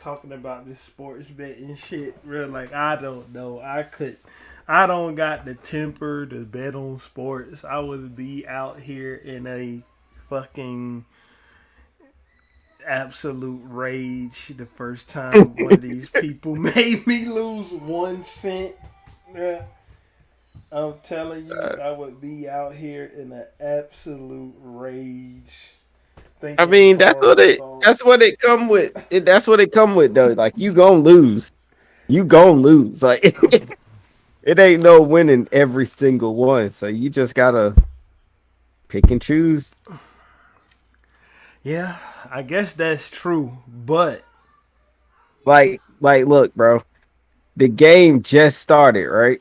talking about this sports betting shit, bro. Like I don't know. I don't got the temper to bet on sports. I would be out here in a fucking absolute rage the first time one of these people made me lose 1 cent. Yeah, I'm telling you, I would be out here in an absolute rage, I thinking mean, horrible that's what thoughts. it come with. That's what it come with though. Like you gonna lose. You gonna lose. Like it ain't no winning every single one. So you just gotta pick and choose. Yeah, I guess that's true, but Look, bro. The game just started, right?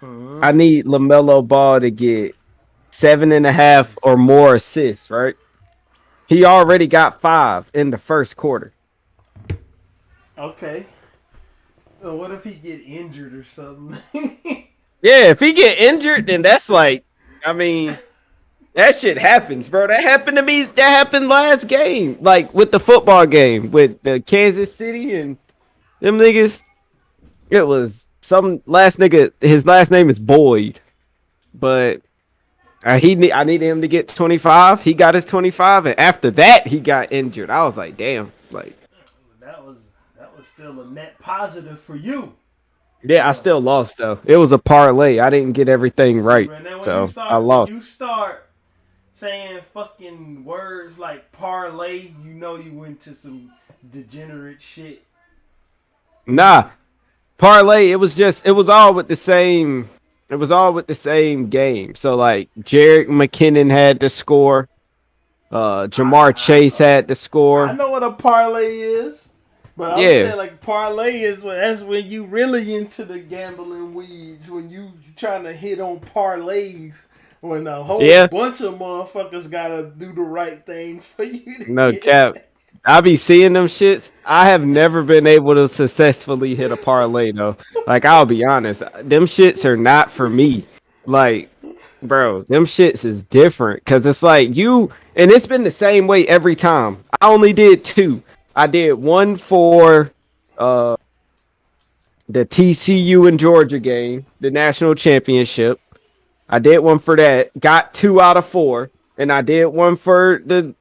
uh, I need LaMelo Ball to get 7.5 or more assists, right? He already got 5 in the first quarter. okay. What if he get injured or something? Yeah, if he get injured, then that's like, I mean, that shit happens, bro. That happened to me. That happened last game, like with the football game with the Kansas City and them niggas. It was some last nigga. His last name is Boyd, but I needed him to get 25. He got his 25, and after that, he got injured. I was like, damn, like that was that was still a net positive for you. yeah, I Though. still lost though. It was a parlay. I didn't get everything See, right, man, then so I when lost. you start saying fucking words like parlay, you know you went to some degenerate shit. Nah, parlay. It was all with the same. It was all with the same game. So like, Jarek McKinnon had to score. Jamar Chase had to I score. know what a parlay is, but I'm Yeah, saying like parlay is that's when you really into the gambling weeds. When you trying to hit on parlays, when a whole yeah. bunch of motherfuckers gotta do the right thing for you to No get cap. it. I be seeing them shits. I have never been able to successfully hit a parlay though. Like I'll be honest, them shits are not for me. Like, bro, them shits is different because it's like you, and it's been the same way every time. I only did two. I did one for uh the TCU and Georgia game, the national championship. I did one for that. Got 2 out of 4, and I did one for the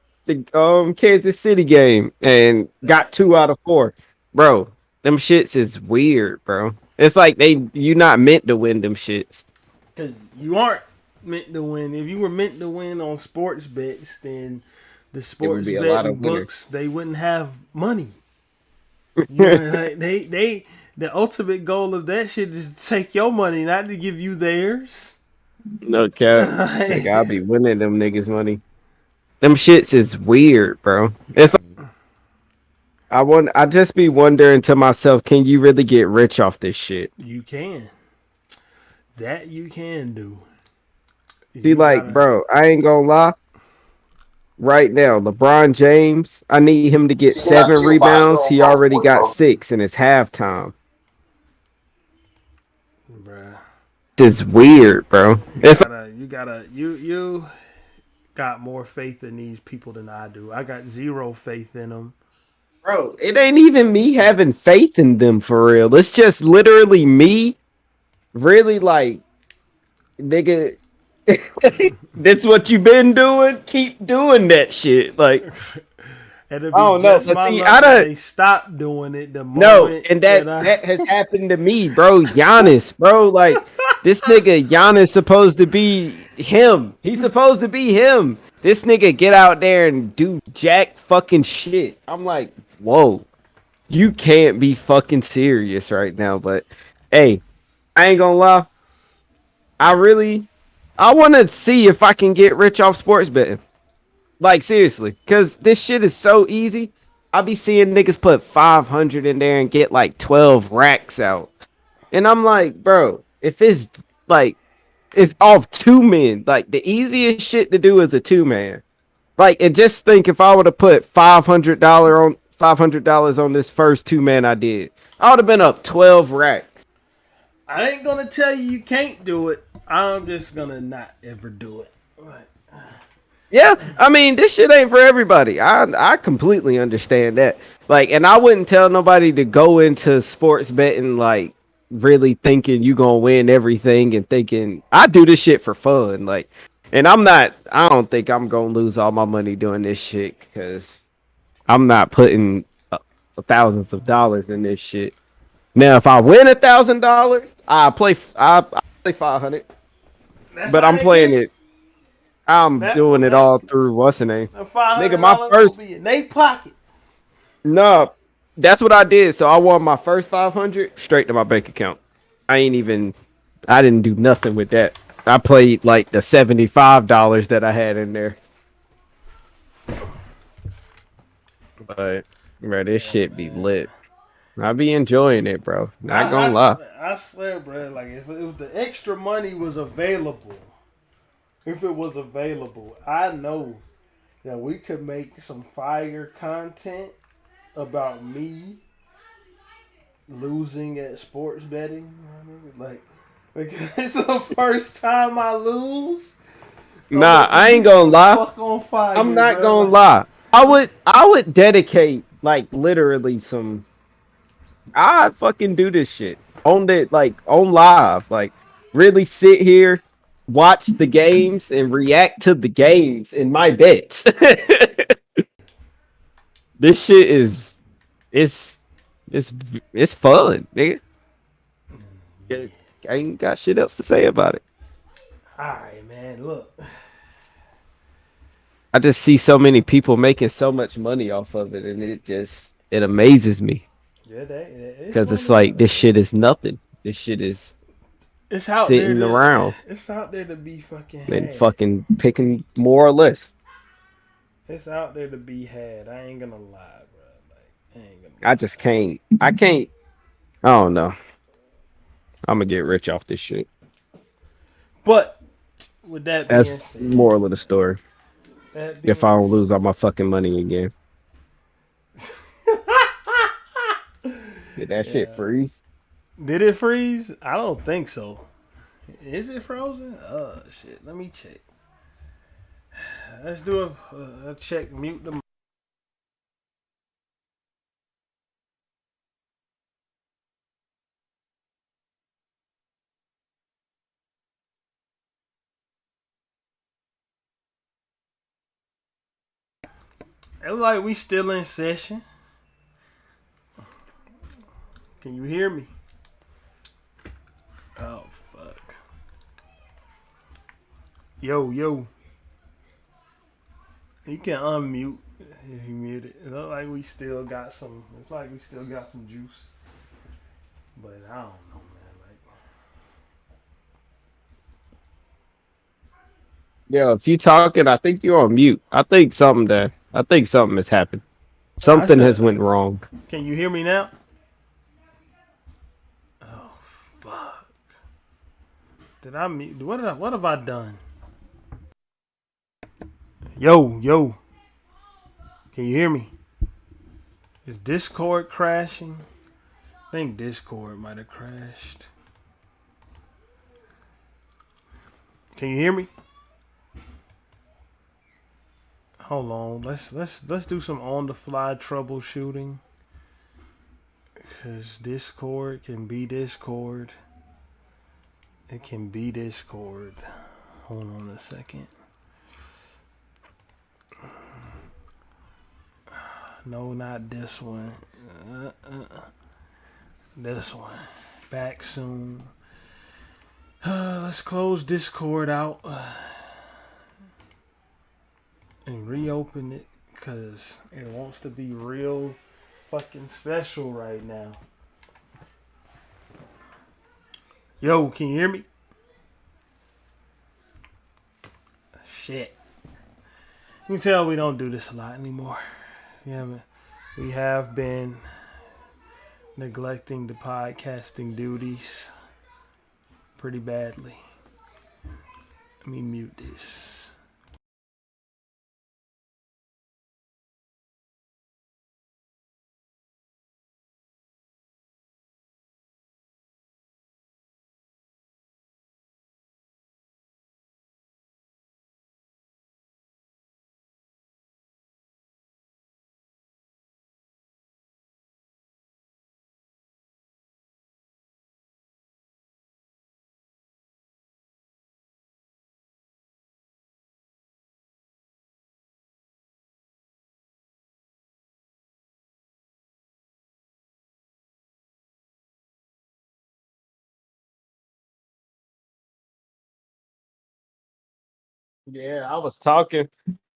Kansas City game and got 2 out of 4. Bro, them shits is weird, bro. It's like you not meant to win them shits. Because you aren't meant to win. If you were meant to win on sports bets, then the It would sports be a lot betting of winners. books they wouldn't have money. You know, like the ultimate goal of that shit is to take your money, not to give you theirs. No cap. Like I'll be winning them niggas money. Them shits is weird, bro. It's like, I just be wondering to myself, can you really get rich off this shit? You can. That you can do. See, You like, gotta. bro, I ain't gonna lie. Right now, LeBron James, I need him to get 7 rebounds. He already got 6, and it's halftime. Bruh. It's weird, bro. It's You got more faith in these people than I do. I got zero faith in them. bro, it ain't even me having faith in them for real. It's just literally me really like, nigga, that's what you been doing. Keep doing that shit. Like, It'll I be don't know, just but my see, luck that they stop doing it the no, moment and that that has happened to me, bro. Giannis, bro, like this nigga Giannis supposed to be him. He's supposed to be him. This nigga get out there and do jack fucking shit. I'm like, whoa, you can't be fucking serious right now. But hey, I ain't gonna lie. I really, I want to see if I can get rich off sports betting. Like seriously, cause this shit is so easy. I be seeing niggas put 500 in there and get like 12 racks out, and I'm like, bro, if it's like it's off 2 men, like the easiest shit to do is a 2 man. Like, and just think if I would have put $500 on this first 2 man I did, I would have been up 12 racks. I ain't gonna tell you you can't do it. I'm just gonna not ever do it. Yeah, I mean this shit ain't for everybody. I completely understand that. Like, and I wouldn't tell nobody to go into sports betting like really thinking you gonna win everything and thinking I do this shit for fun. Like, and I'm not. I don't think I'm gonna lose all my money doing this shit because I'm not putting thousands of dollars in this shit. Now, if I win $1,000, I play. I play 500, That's but how I'm they playing get you. it. I'm That's doing what it all through what's the name, that five nigga. hundred My dollars gonna first be in their pocket. no, that's what I did. So I won my first 500 straight to my bank account. I ain't even. I didn't do nothing with that. I played like the $75 that I had in there. But bro, this Yeah, shit be man. lit. I be enjoying it, bro. Not gonna lie. I swear, bro. Like if the extra money was available, if it was available, I know that we could make some fire content about me losing at sports betting. Like it's the first time I lose. I'm Nah, gonna I ain't be gonna the lie. fuck on I'm fire, not bro. gonna Like lie. I would dedicate like literally some. I fucking do this shit on the like on live. Like really sit here, watch the games, and react to the games in my bets. This shit is it's it's it's fun, nigga. Yeah, I ain't got shit else to say about it. all right, man. Look, I just see so many people making so much money off of it, and it amazes me yeah, it's because it's funny like though. this shit is nothing. This shit is It's out there sitting to around it's out there to be fucking and had. fucking picking more or less. It's out there to be had. I ain't gonna lie, bro. Like I ain't gonna I just lie. can't. I can't. I don't know. I'm gonna get rich off this shit. But with that being That's said, moral of the story. that If I being don't lose said, all my fucking money again, did that shit yeah. freeze? Did it freeze? I don't think so. Is it frozen? Shit. Let me check. Let's do a check. Mute the. It look like we still in session. Can you hear me? Oh fuck. Yo yo. You can unmute if you mute it. It look like we still got some. It's like we still got some juice. But I don't know, man. Like Yeah, if you talking, I think you're on mute. I think something there. I think something has happened. I Something has said, went wrong. can you hear me now? Oh fuck. Did I mute? What have I done? Yo yo. Can you hear me? Is Discord crashing? I think Discord might have crashed. Can you hear me? Hold on. Let's do some on the fly troubleshooting. Cause Discord can be Discord. It can be Discord. Hold on a second. No, not this one. This one. Back soon. Let's close Discord out and reopen it because it wants to be real fucking special right now. Yo, can you hear me? Shit. You can tell we don't do this a lot anymore. We have been neglecting the podcasting duties pretty badly. Let me mute this. Yeah, I was talking,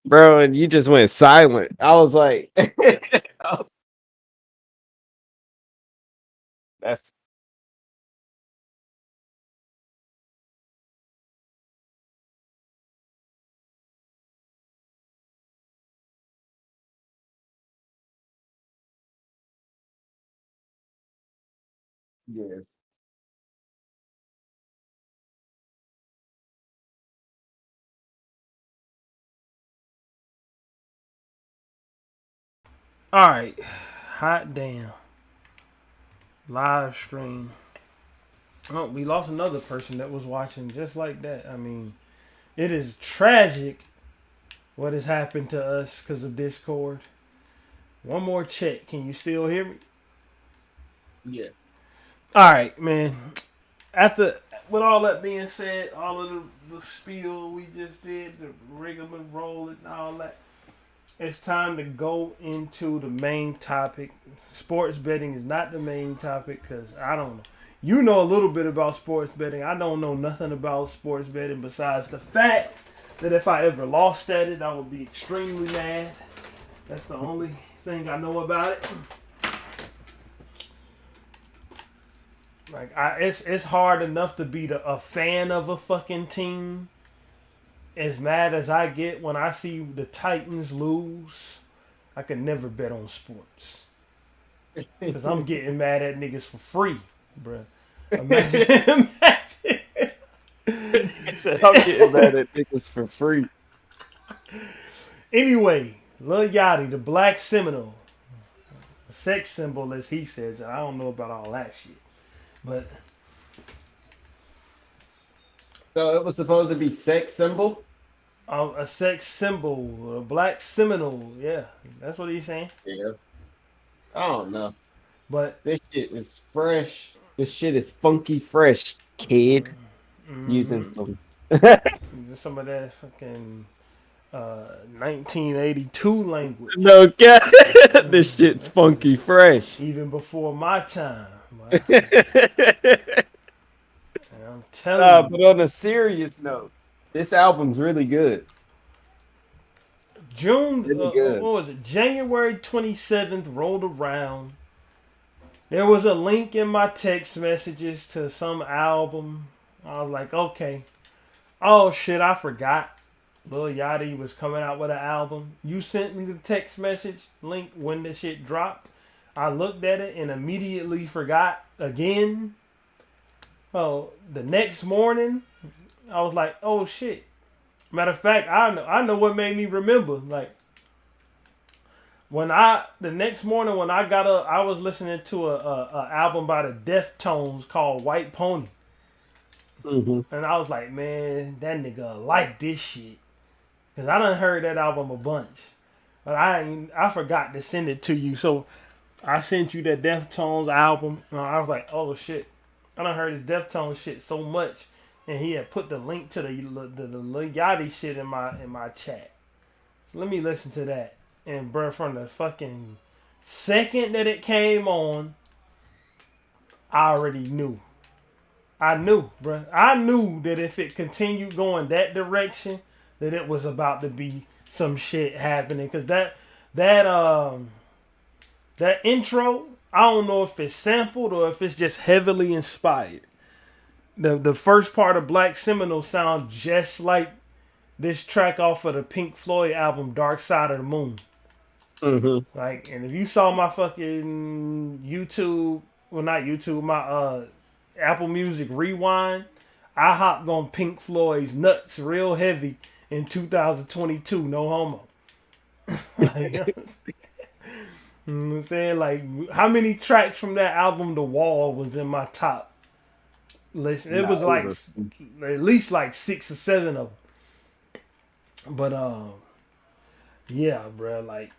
bro, and you just went silent. I was like, that's yeah. All right, hot damn, live stream. Oh, we lost another person that was watching just like that. I mean, it is tragic what has happened to us because of Discord. One more check. Can you still hear me? Yeah. All right, man. After with all that being said, all of the spiel we just did, the rigmarole and all that, it's time to go into the main topic. Sports betting is not the main topic because I don't know. You know a little bit about sports betting. I don't know nothing about sports betting besides the fact that if I ever lost at it, I would be extremely mad. That's the only thing I know about it. Like it's hard enough to be a fan of a fucking team. As mad as I get when I see the Titans lose, I could never bet on sports because I'm getting mad at niggas for free, bruh. Imagine. He said, I'm getting mad at niggas for free. Anyway, Lil Yachty, the black seminole, a sex symbol as he says. I don't know about all that shit, but So it was supposed to be sex symbol? a sex symbol, a black seminole. Yeah, that's what he's saying. Yeah. I don't know. But This shit is fresh. This shit is funky fresh, kid. Using some. some of that fucking 1982 language. No, God. This shit's funky fresh. Even before my time. But I'm telling you. on a serious note, this album's really good. June, Really what good. was it? January 27th rolled around. There was a link in my text messages to some album. I was like, okay. Oh shit, I forgot. Lil Yachty was coming out with an album. You sent me the text message link when the shit dropped. I looked at it and immediately forgot again. Oh, the next morning, I was like, oh shit. Matter of fact, I know what made me remember. Like the next morning when I got up, I was listening to a album by the Deftones called White Pony. Mm-hmm. And I was like, man, that nigga like this shit. Cause I done heard that album a bunch. But I forgot to send it to you. So I sent you that Deftones album. And I was like, oh shit. I done heard his Deftones shit so much. And he had put the link to the Lil Yachty shit in my chat. So let me listen to that. And bro, from the fucking second that it came on, I already knew. I knew, bro. I knew that if it continued going that direction, that it was about to be some shit happening. Cause that intro, I don't know if it's sampled or if it's just heavily inspired. The first part of Black Seminole sounds just like this track off of the Pink Floyd album Dark Side of the Moon. Mm-hmm. Like, and if you saw my fucking YouTube, well not YouTube, my Apple Music Rewind, I hopped on Pink Floyd's Nuts real heavy in 2022. No homo. Like, you know what I'm saying? Like, how many tracks from that album, The Wall, was in my top list? It was like at least like 6 or 7 of them. But yeah, bro. Like,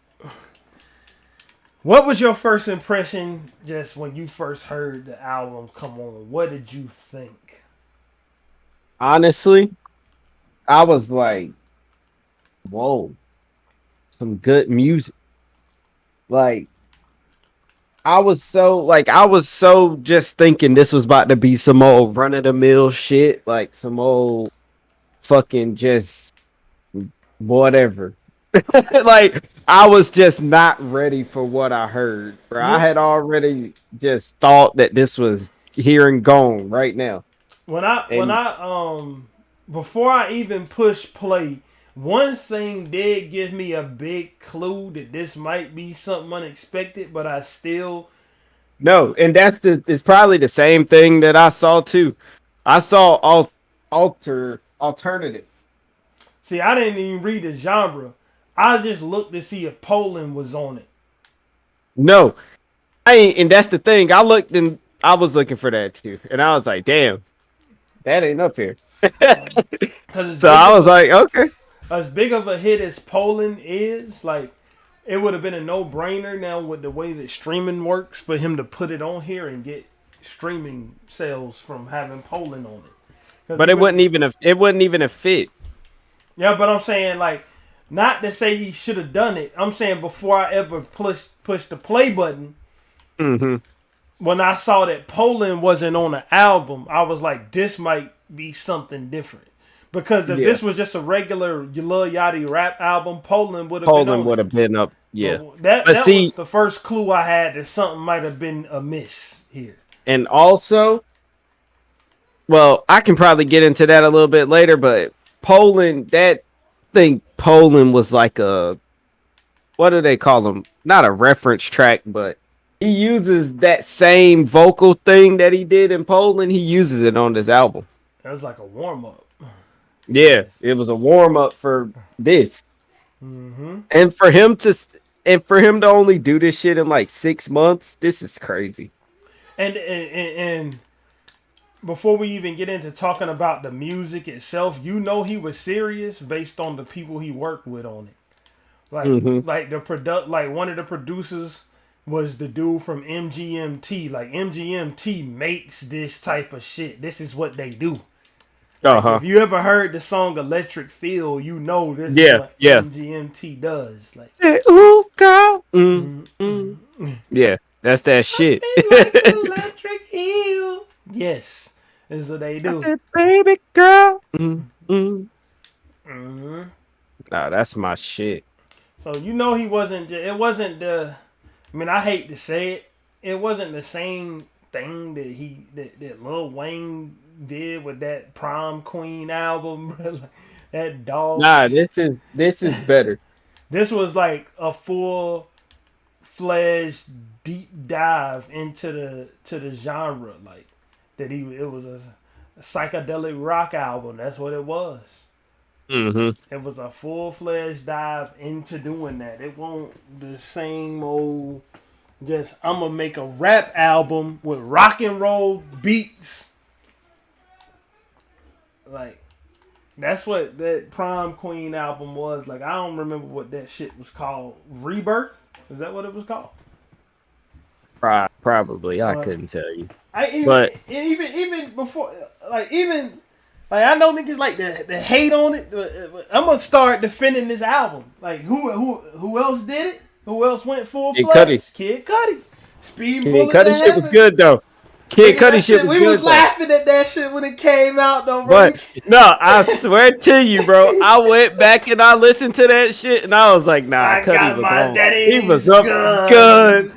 what was your first impression just when you first heard the album come on? What did you think? Honestly, I was like, whoa, some good music. Like, I was so just thinking this was about to be some old run of the mill shit, like some old fucking just whatever. Like I was just not ready for what I heard, bro. I You had already just thought that this was here and gone right now. when And before I even push play, one thing did give me a big clue that this might be something unexpected, but I still no, and it's probably the same thing that I saw too. I saw alternative. see. I didn't even read the genre. I just looked to see if Poland was on it. No, I ain't, and that's the thing. I looked and I was looking for that too, and I was like, damn, that ain't up here. Because So I was like, okay. as big of a hit as Poland is, like it would have been a no brainer now with the way that streaming works for him to put it on here and get streaming sales from having Poland on it. But it wasn't even a fit. Yeah, but I'm saying like not to say he should have done it. I'm saying before I ever push the play button, Mm-hmm. when I saw that Poland wasn't on the album, I was like, this might be something different. Because if this was just a regular Lil Yachty rap album, Poland would have been on Poland would have been up. Yeah. But that But see, was the first clue I had that something might have been amiss here. and also, well, I can probably get into that a little bit later, but Poland, Poland was like a, what do they call them? Not a reference track, but he uses that same vocal thing that he did in Poland. He uses it on this album. That was like a warm up. Yeah, it was a warm up for this, Mm-hmm. and for him to only do this shit in like 6 months. This is crazy. And before we even get into talking about the music itself, you know he was serious based on the people he worked with on it. Like like one of the producers was the dude from MGMT. Like MGMT makes this type of shit. This is what they do. If you ever heard the song Electric Feel, you know this is what MGMT does. Like, hey, ooh, girl. Yeah, that's that shit. like Electric Feel. Yes, this is what they do. Said, baby girl. Mm-hmm. Nah, that's my shit. So you know he wasn't. It wasn't the. I mean, I hate to say it. It wasn't the same thing that Lil Wayne did with that Prom Queen album. Like, that dog. Nah, this is better. This was like a full fledged deep dive into the genre. Like it was a psychedelic rock album. That's what it was. Mm-hmm. It was a full fledged dive into doing that. It won't the same old. Just I'm gonna make a rap album with rock and roll beats. Like that's what that Prom Queen album was. Like I don't remember what that shit was called. Rebirth? Is that what it was called? Probably. I couldn't tell you. Even before I know niggas like the hate on it. But I'm gonna start defending this album. Like who else did it? Who else went full fledged? Kid Cudi. Speed Bullet. Kid Cudi shit was good though. Kid Cudi shit was good. We was laughing at that shit when it came out though, bro. But no, I swear to you, bro. I went back and I listened to that shit and I was like, nah, Cudi was on. He was up good.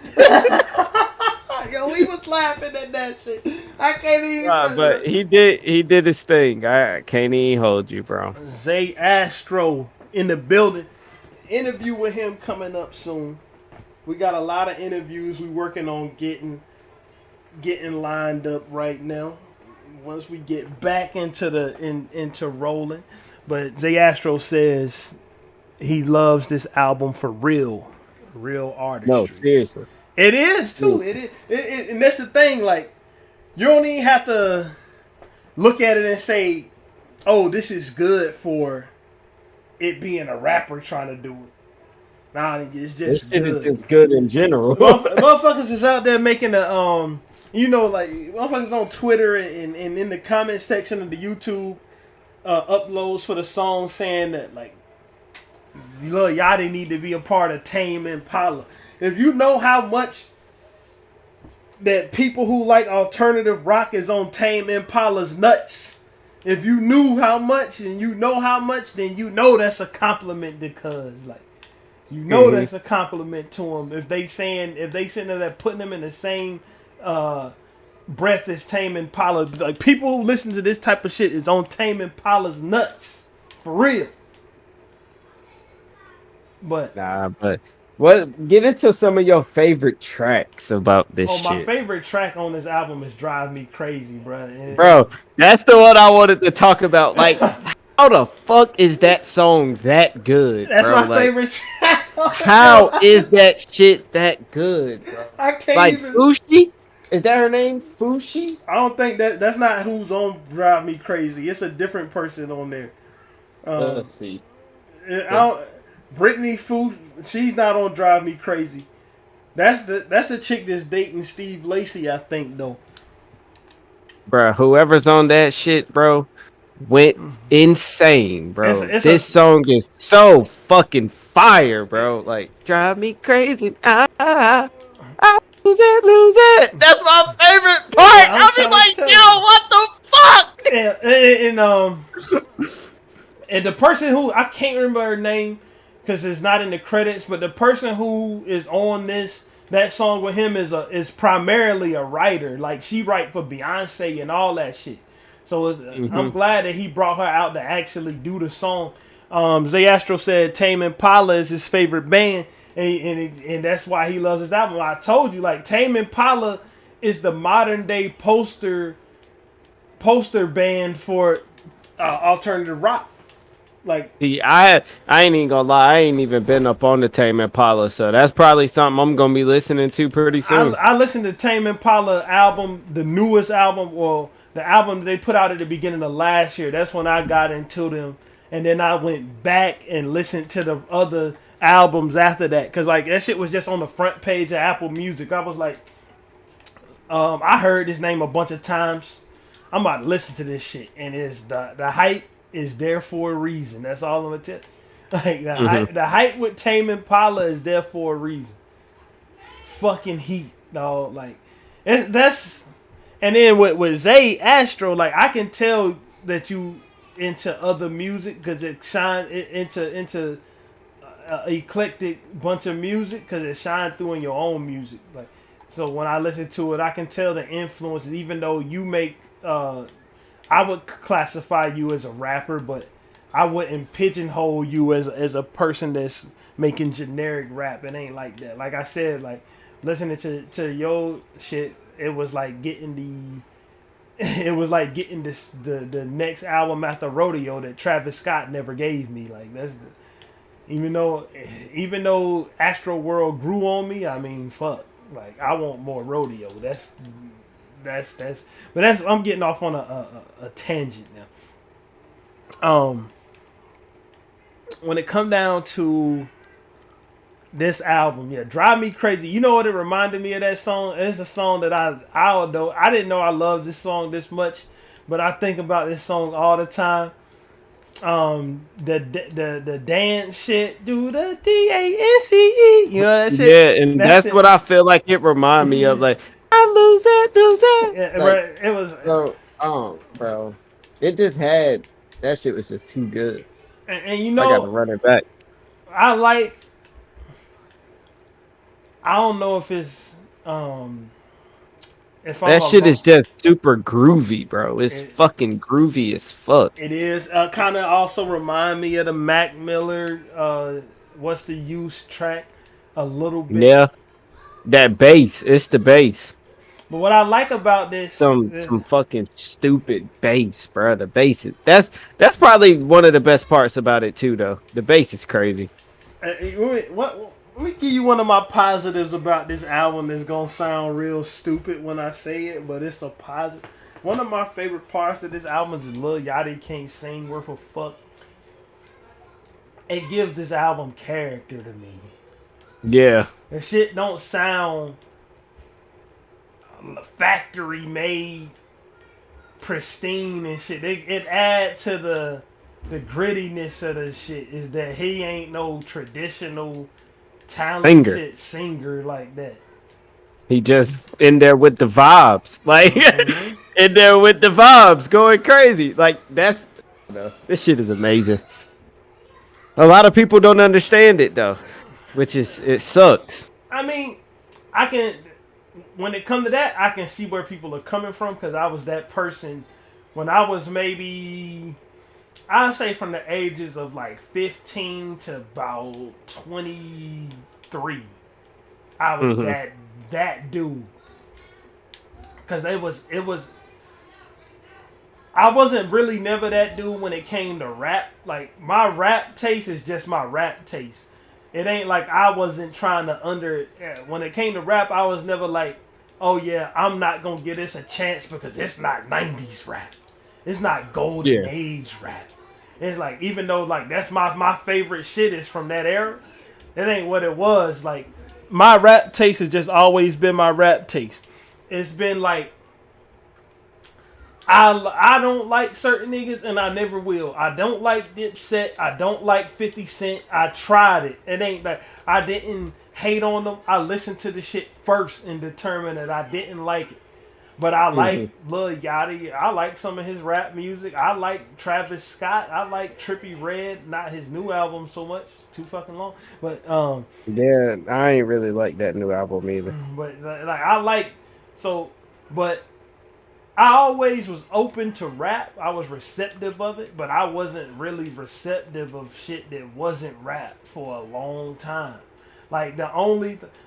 Yo, we was laughing at that shit. I can't even. But he did his thing. I can't even hold you, bro. Zay Astro in the building. Interview with him coming up soon. We got a lot of interviews we working on getting lined up right now. Once we get back into rolling, but Zay Astro says he loves this album for real artistry. No, seriously, it is too. It is, and that's the thing. Like you don't even have to look at it and say, "Oh, this is good for." It being a rapper trying to do it. Nah, it's just good. It's just good in general. Motherfuckers is out there making like motherfuckers on Twitter and in the comment section of the YouTube uploads for the song saying that like Lil Yachty need to be a part of Tame Impala. If you know how much that people who like alternative rock is on Tame Impala's nuts. If you knew how much and you know how much, then you know that's a compliment to Cuz. Like, you know that's a compliment to him. If they sitting there putting them in the same breath as Tame Impala, like people who listen to this type of shit is on Tame Impala's nuts. For real. But what? Get into some of your favorite tracks about this shit. My favorite track on this album is "Drive Me Crazy," bro. That's the one I wanted to talk about. Like, how the fuck is that song that good? That's bro? my favorite track. How is that shit that good, bro? I can't like even. Fushi? Is that her name? Fushi? I don't think that's not who's on "Drive Me Crazy." It's a different person on there. Let's see. Brittany Fu, she's not on "Drive Me Crazy." That's the chick that's dating Steve Lacy, I think, though. Bro, whoever's on that shit, bro, went insane, bro. This song is so fucking fire, bro. Like, drive me crazy. I lose it. That's my favorite part. Yeah, I'm like, yo, what the fuck? And the person who I can't remember her name because it's not in the credits, but the person who is on that song with him is primarily a writer. Like, she write for Beyonce and all that shit. So I'm glad that he brought her out to actually do the song. Zay Astro said Tame Impala is his favorite band, and that's why he loves this album. I told you, like, Tame Impala is the modern day poster band for alternative rock. Like, I ain't even gonna lie, I ain't even been up on the Tame Impala, so that's probably something I'm gonna be listening to pretty soon. I listened to Tame Impala album, the newest album, well, the album they put out at the beginning of last year. That's when I got into them, and then I went back and listened to the other albums after that, cause like that shit was just on the front page of Apple Music. I was like, I heard this name a bunch of times. I'm about to listen to this shit, and it's the hype is there for a reason. That's all I'm gonna tell you. Like, the hype with Tame Impala is there for a reason. Fucking heat, dog. Like, that's. And then with Zay Astro, like, I can tell that you into other music because it shines into eclectic bunch of music because it shines through in your own music. Like, so when I listen to it, I can tell the influences. Even though you make I would classify you as a rapper, but I wouldn't pigeonhole you as a person that's making generic rap. It ain't like that. Like I said, like, listening to your shit, it was like getting the next album after Rodeo that Travis Scott never gave me. Like, even though Astro World grew on me, I mean, fuck. Like, I want more Rodeo. I'm getting off on a tangent now. When it come down to this album, yeah, Drive Me Crazy. You know what it reminded me of, that song? It's a song that I didn't know I loved this song this much, but I think about this song all the time. The dance shit, do the DANCE. You know that shit? Yeah, and that's what I feel like it remind me of. Like, I lose it. Yeah, like, it was. Bro, it just had that shit was just too good. And you know, I got to run it back. I don't know if it's that shit is just super groovy, bro. It's fucking groovy as fuck. It is. Kind of also remind me of the Mac Miller. What's the use track? A little bit. Yeah, that bass. It's the bass. But what I like about this, some fucking stupid bass, bro. The bass is that's probably one of the best parts about it too, though. The bass is crazy. Let me give you one of my positives about this album. That's gonna sound real stupid when I say it, but it's a positive. One of my favorite parts of this album is Lil Yachty Can't Sing Worth a Fuck. It gives this album character to me. Yeah. The shit don't sound factory made, pristine and shit. It adds to the grittiness of the shit. Is that he ain't no traditional talented singer like that. He just in there with the vibes, like Mm-hmm. in there with the vibes, going crazy. Like that's, this shit is amazing. A lot of people don't understand it though, which is it sucks. I mean, I can. When it comes to that, I can see where people are coming from because I was that person when I was maybe, I'd say from the ages of like 15 to about 23. I was Hmm. that dude because it was I wasn't really never that dude when it came to rap. Like my rap taste is just my rap taste. It ain't like I wasn't trying to when it came to rap, I was never like, oh yeah, I'm not gonna give this a chance because it's not 90s rap. It's not golden Yeah. age rap. It's like even though like that's my favorite shit is from that era, it ain't what it was. Like my rap taste has just always been my rap taste. It's been like I don't like certain niggas and I never will. I don't like Dipset. I don't like 50 Cent. I tried it. It ain't like I didn't hate on them. I listened to the shit first and determined that I didn't like it. But I Hmm. like Lil Yachty. I like some of his rap music. I like Travis Scott. I like Trippie Redd. Not his new album so much. Too fucking long. Yeah, I ain't really like that new album either. Like I like so but I always was open to rap. I was receptive of it, but I wasn't really receptive of shit that wasn't rap for a long time. Like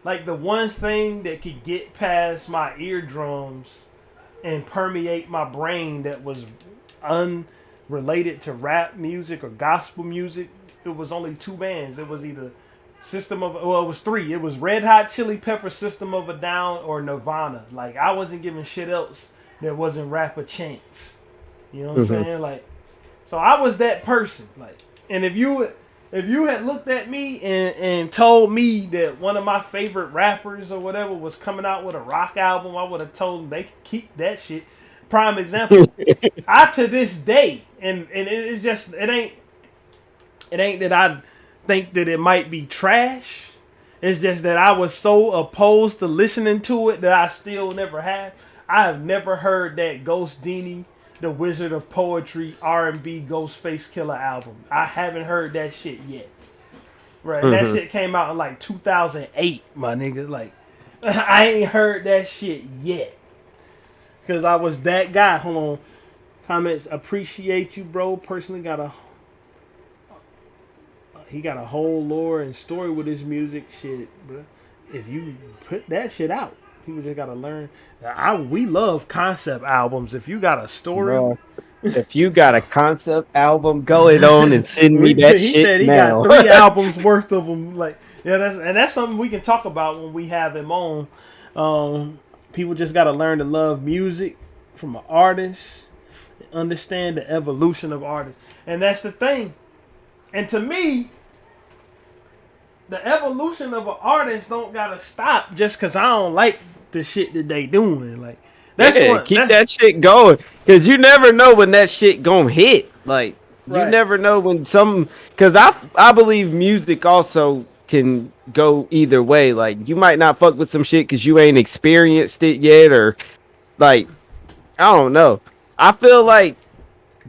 like the one thing that could get past my eardrums and permeate my brain that was unrelated to rap music or gospel music, it was only two bands. It was either it was three. It was Red Hot Chili Pepper, System of a Down, or Nirvana. Like I wasn't giving shit else that wasn't rap a chance. You know what I'm Hmm. saying? Like, so I was that person. Like, and if you had looked at me and told me that one of my favorite rappers or whatever was coming out with a rock album, I would have told them they could keep that shit. Prime example. I to this day, and it's just it ain't that I think that it might be trash. It's just that I was so opposed to listening to it that I still never have. I have never heard that Ghost Dini, the Wizard of Poetry R&B Ghostface Killer album. I haven't heard that shit yet. Right, and that Hmm. shit came out in like 2008, my nigga. Like, I ain't heard that shit yet. Because I was that guy. Hold on. Comments, appreciate you, bro. Personally he got a whole lore and story with his music shit, bro. If you put that shit out, people just gotta learn. We love concept albums. If you got a story, Bro, if you got a concept album, go it on and send me that he shit said he got now. 3 albums worth of them. Like, yeah, that's something we can talk about when we have him on. People just gotta learn to love music from an artist, understand the evolution of artists, and that's the thing. And to me, the evolution of an artist don't gotta stop just because I don't like the shit that they doing. Like that's Yeah, what keep that's that shit going, cause you never know when that shit gonna hit. Like you right. never know when some. Cause I believe music also can go either way. Like you might not fuck with some shit cause you ain't experienced it yet, or like I don't know. I feel like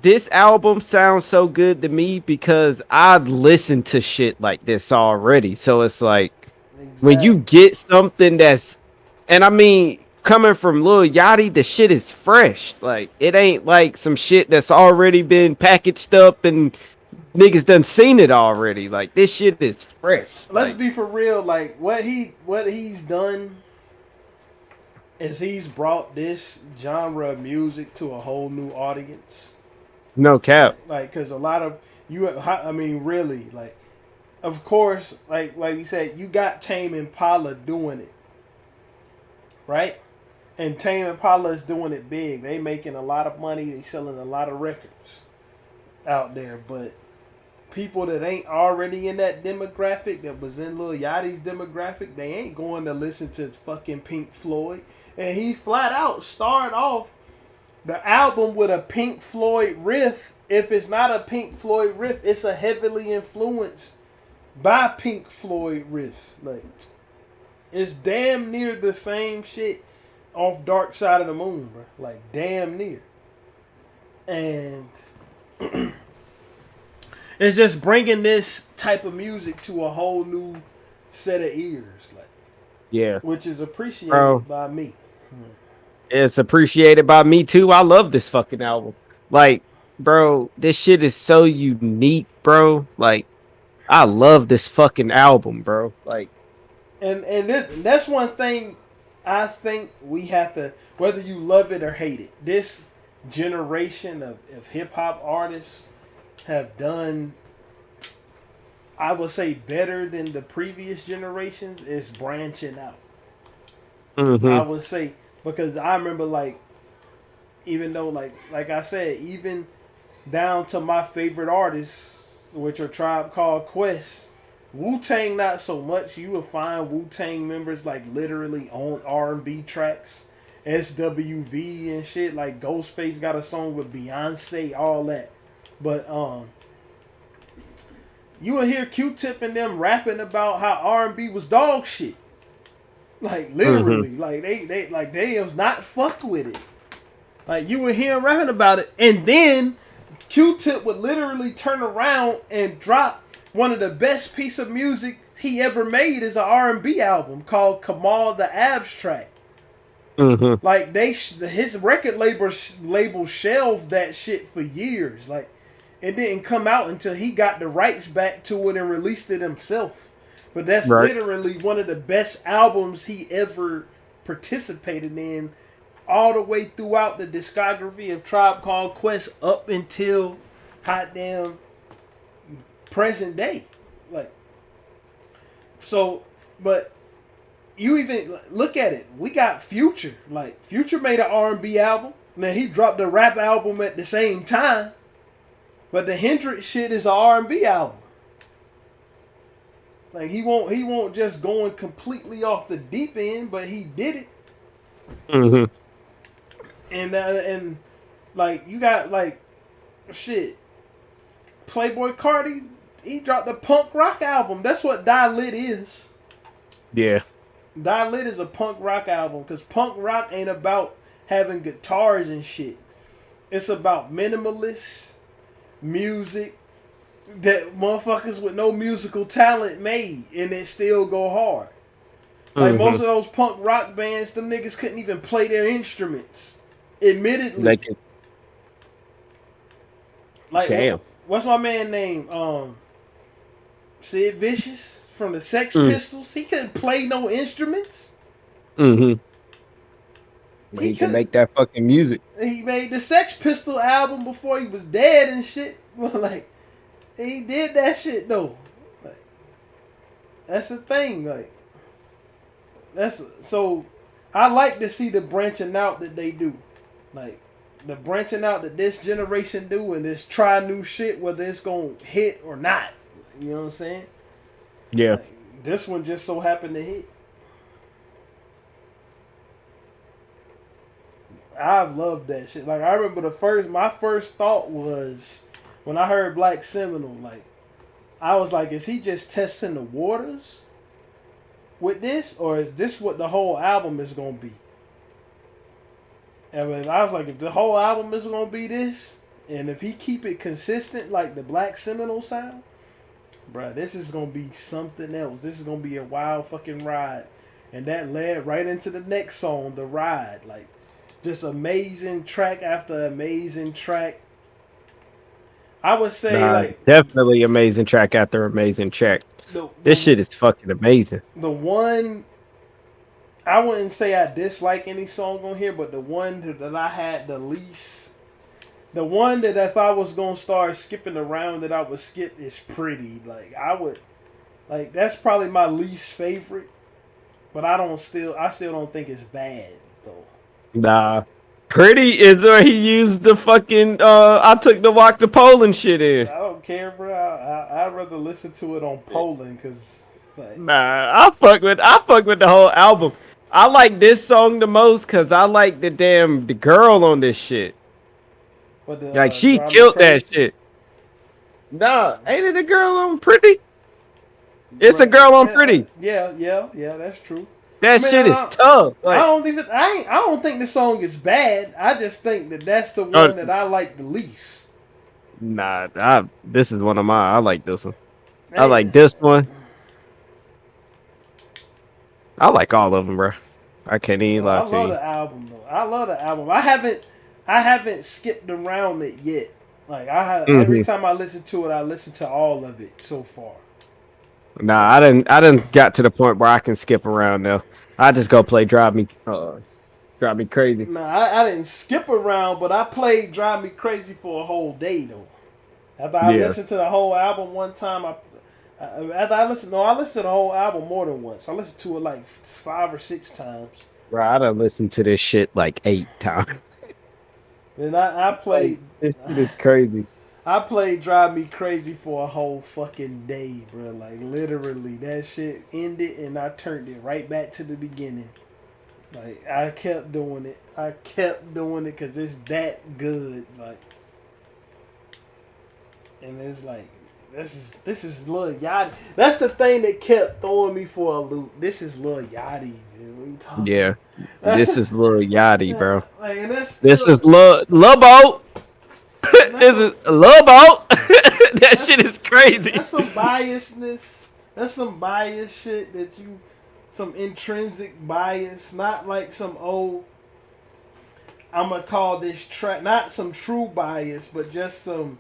this album sounds so good to me because I've listened to shit like this already. So it's like when you Exactly. get something that's, and I mean, coming from Lil Yachty, the shit is fresh. Like it ain't like some shit that's already been packaged up and niggas done seen it already. Like this shit is fresh. Let's Like be for real. Like what he's done is he's brought this genre of music to a whole new audience. no cap. Because a lot of I mean, really, like, of course, like we said, you got Tame Impala doing it, right? And Tame Impala is doing it big. They making a lot of money. They selling a lot of records out there. But people that ain't already in that demographic, that was in Lil Yachty's demographic, they ain't going to listen to fucking Pink Floyd. And he flat out started off the album with a Pink Floyd riff. If it's not a Pink Floyd riff, it's a heavily influenced by Pink Floyd riff. Like, It's damn near the same shit off Dark Side of the Moon, bro. Like damn near. And it's just bringing this type of music to a whole new set of ears, like Yeah, which is appreciated bro. by me. It's appreciated by me too. I love this fucking album. Like, bro, this shit is so unique, bro. Like, I love this fucking album, bro. Like, That's one thing I think we have to, whether you love it or hate it. This generation of hip hop artists have done, I would say, better than the previous generations is branching out. I would say, because I remember, like, even though like I said, even down to my favorite artists, which are Tribe Called Quest, Wu Tang not so much. You will find Wu Tang members like literally on R&B tracks, SWV and shit. Like Ghostface got a song with Beyonce, all that. But you will hear Q-Tip and them rapping about how R&B was dog shit. Like literally, like they was not fucked with it. Like you would hear him rapping about it, and then Q-Tip would literally turn around and drop one of the best piece of music he ever made is an R&B album called Kamal the Abstract. Like his record label shelved that shit for years. Like it didn't come out until he got the rights back to it and released it himself. But that's literally one of the best albums he ever participated in, all the way throughout the discography of Tribe Called Quest up until hot damn present day. Like, so, but you even look at it. We got Future. Like, Future made an R&B album. Now, he dropped a rap album at the same time. But the Hendrix shit is an R&B album. Like, he won't just going completely off the deep end, but he did it. And like you got like shit. Playboy Carti, he dropped a punk rock album. That's what Die Lit is. Yeah. Die Lit is a punk rock album because punk rock ain't about having guitars and shit. It's about minimalist music that motherfuckers with no musical talent made, and it still go hard. Like most of those punk rock bands, them niggas couldn't even play their instruments. Admittedly. Like damn. What's my man name? Sid Vicious from the Sex Pistols. He couldn't play no instruments. He can make that fucking music. He made the Sex Pistol album before he was dead and shit. Like he did that shit though. Like that's the thing. Like that's so. I like to see the branching out that they do. Like the branching out that this generation do and this try new shit, whether it's gonna hit or not. You know what I'm saying? Yeah. Like, this one just so happened to hit. I love that shit. Like I remember my first thought was when I heard Black Seminole, like I was like, is he just testing the waters with this, or is this what the whole album is gonna be? And I was like, if the whole album is gonna be this, and if he keep it consistent like the Black Seminole sound, bruh, this is gonna be something else. This is gonna be a wild fucking ride. And that led right into the next song, The Ride. Like, just amazing track after amazing track. I would say definitely amazing track after amazing track. This shit is fucking amazing. The one, I wouldn't say I dislike any song on here, but the one that I had the least, the one that if I was gonna start skipping around that I would skip is Pretty. Like I would, like that's probably my least favorite, but I still don't think it's bad though. Nah. Pretty is where he used the fucking I took the walk to Poland shit in. I don't care, bro. I'd rather listen to it on Poland because like, nah, I fuck with the whole album. I like this song the most because I like the girl on this shit. Like she killed that shit. Nah, ain't it a girl on Pretty? It's a girl on Pretty. Yeah, that's true. That Man, shit is tough. Like, I don't think the song is bad. I just think that that's the uh, one that I like the least. nah, this is one of mine. I like this one. I Man, like this one. I like all of them, bro. I can't even no, lie I to love you. the album though. I love the album. I haven't skipped around it yet. Like every Hmm. time I listen to it, I listen to all of it so far. Nah, So I didn't got to the point where I can skip around now. I just go play drive me crazy. nah, I didn't skip around, but I played "Drive Me Crazy" for a whole day though. After I Yeah, listened to the whole album one time, after I listened, no, I listened to the whole album more than once. I listened to it like 5 or 6 times. bro. I done listened to this shit like 8 times. Then I Like, played this shit is crazy. I played "Drive Me Crazy" for a whole fucking day, bro. Like literally, that shit ended and I turned it right back to the beginning. Like I kept doing it. I kept doing it because it's that good. Like, and it's like this is Lil Yachty. That's the thing that kept throwing me for a loop. This is Lil Yachty. Dude. What are you talking Yeah, about? this is Lil Yachty, bro. Like, and that's This still is Lil Boat. and that's This some is Lil Boat. That that's shit is crazy. that's some biasness. That's some bias shit that you some intrinsic bias, not like some old. I'm gonna call this track not some true bias, but just some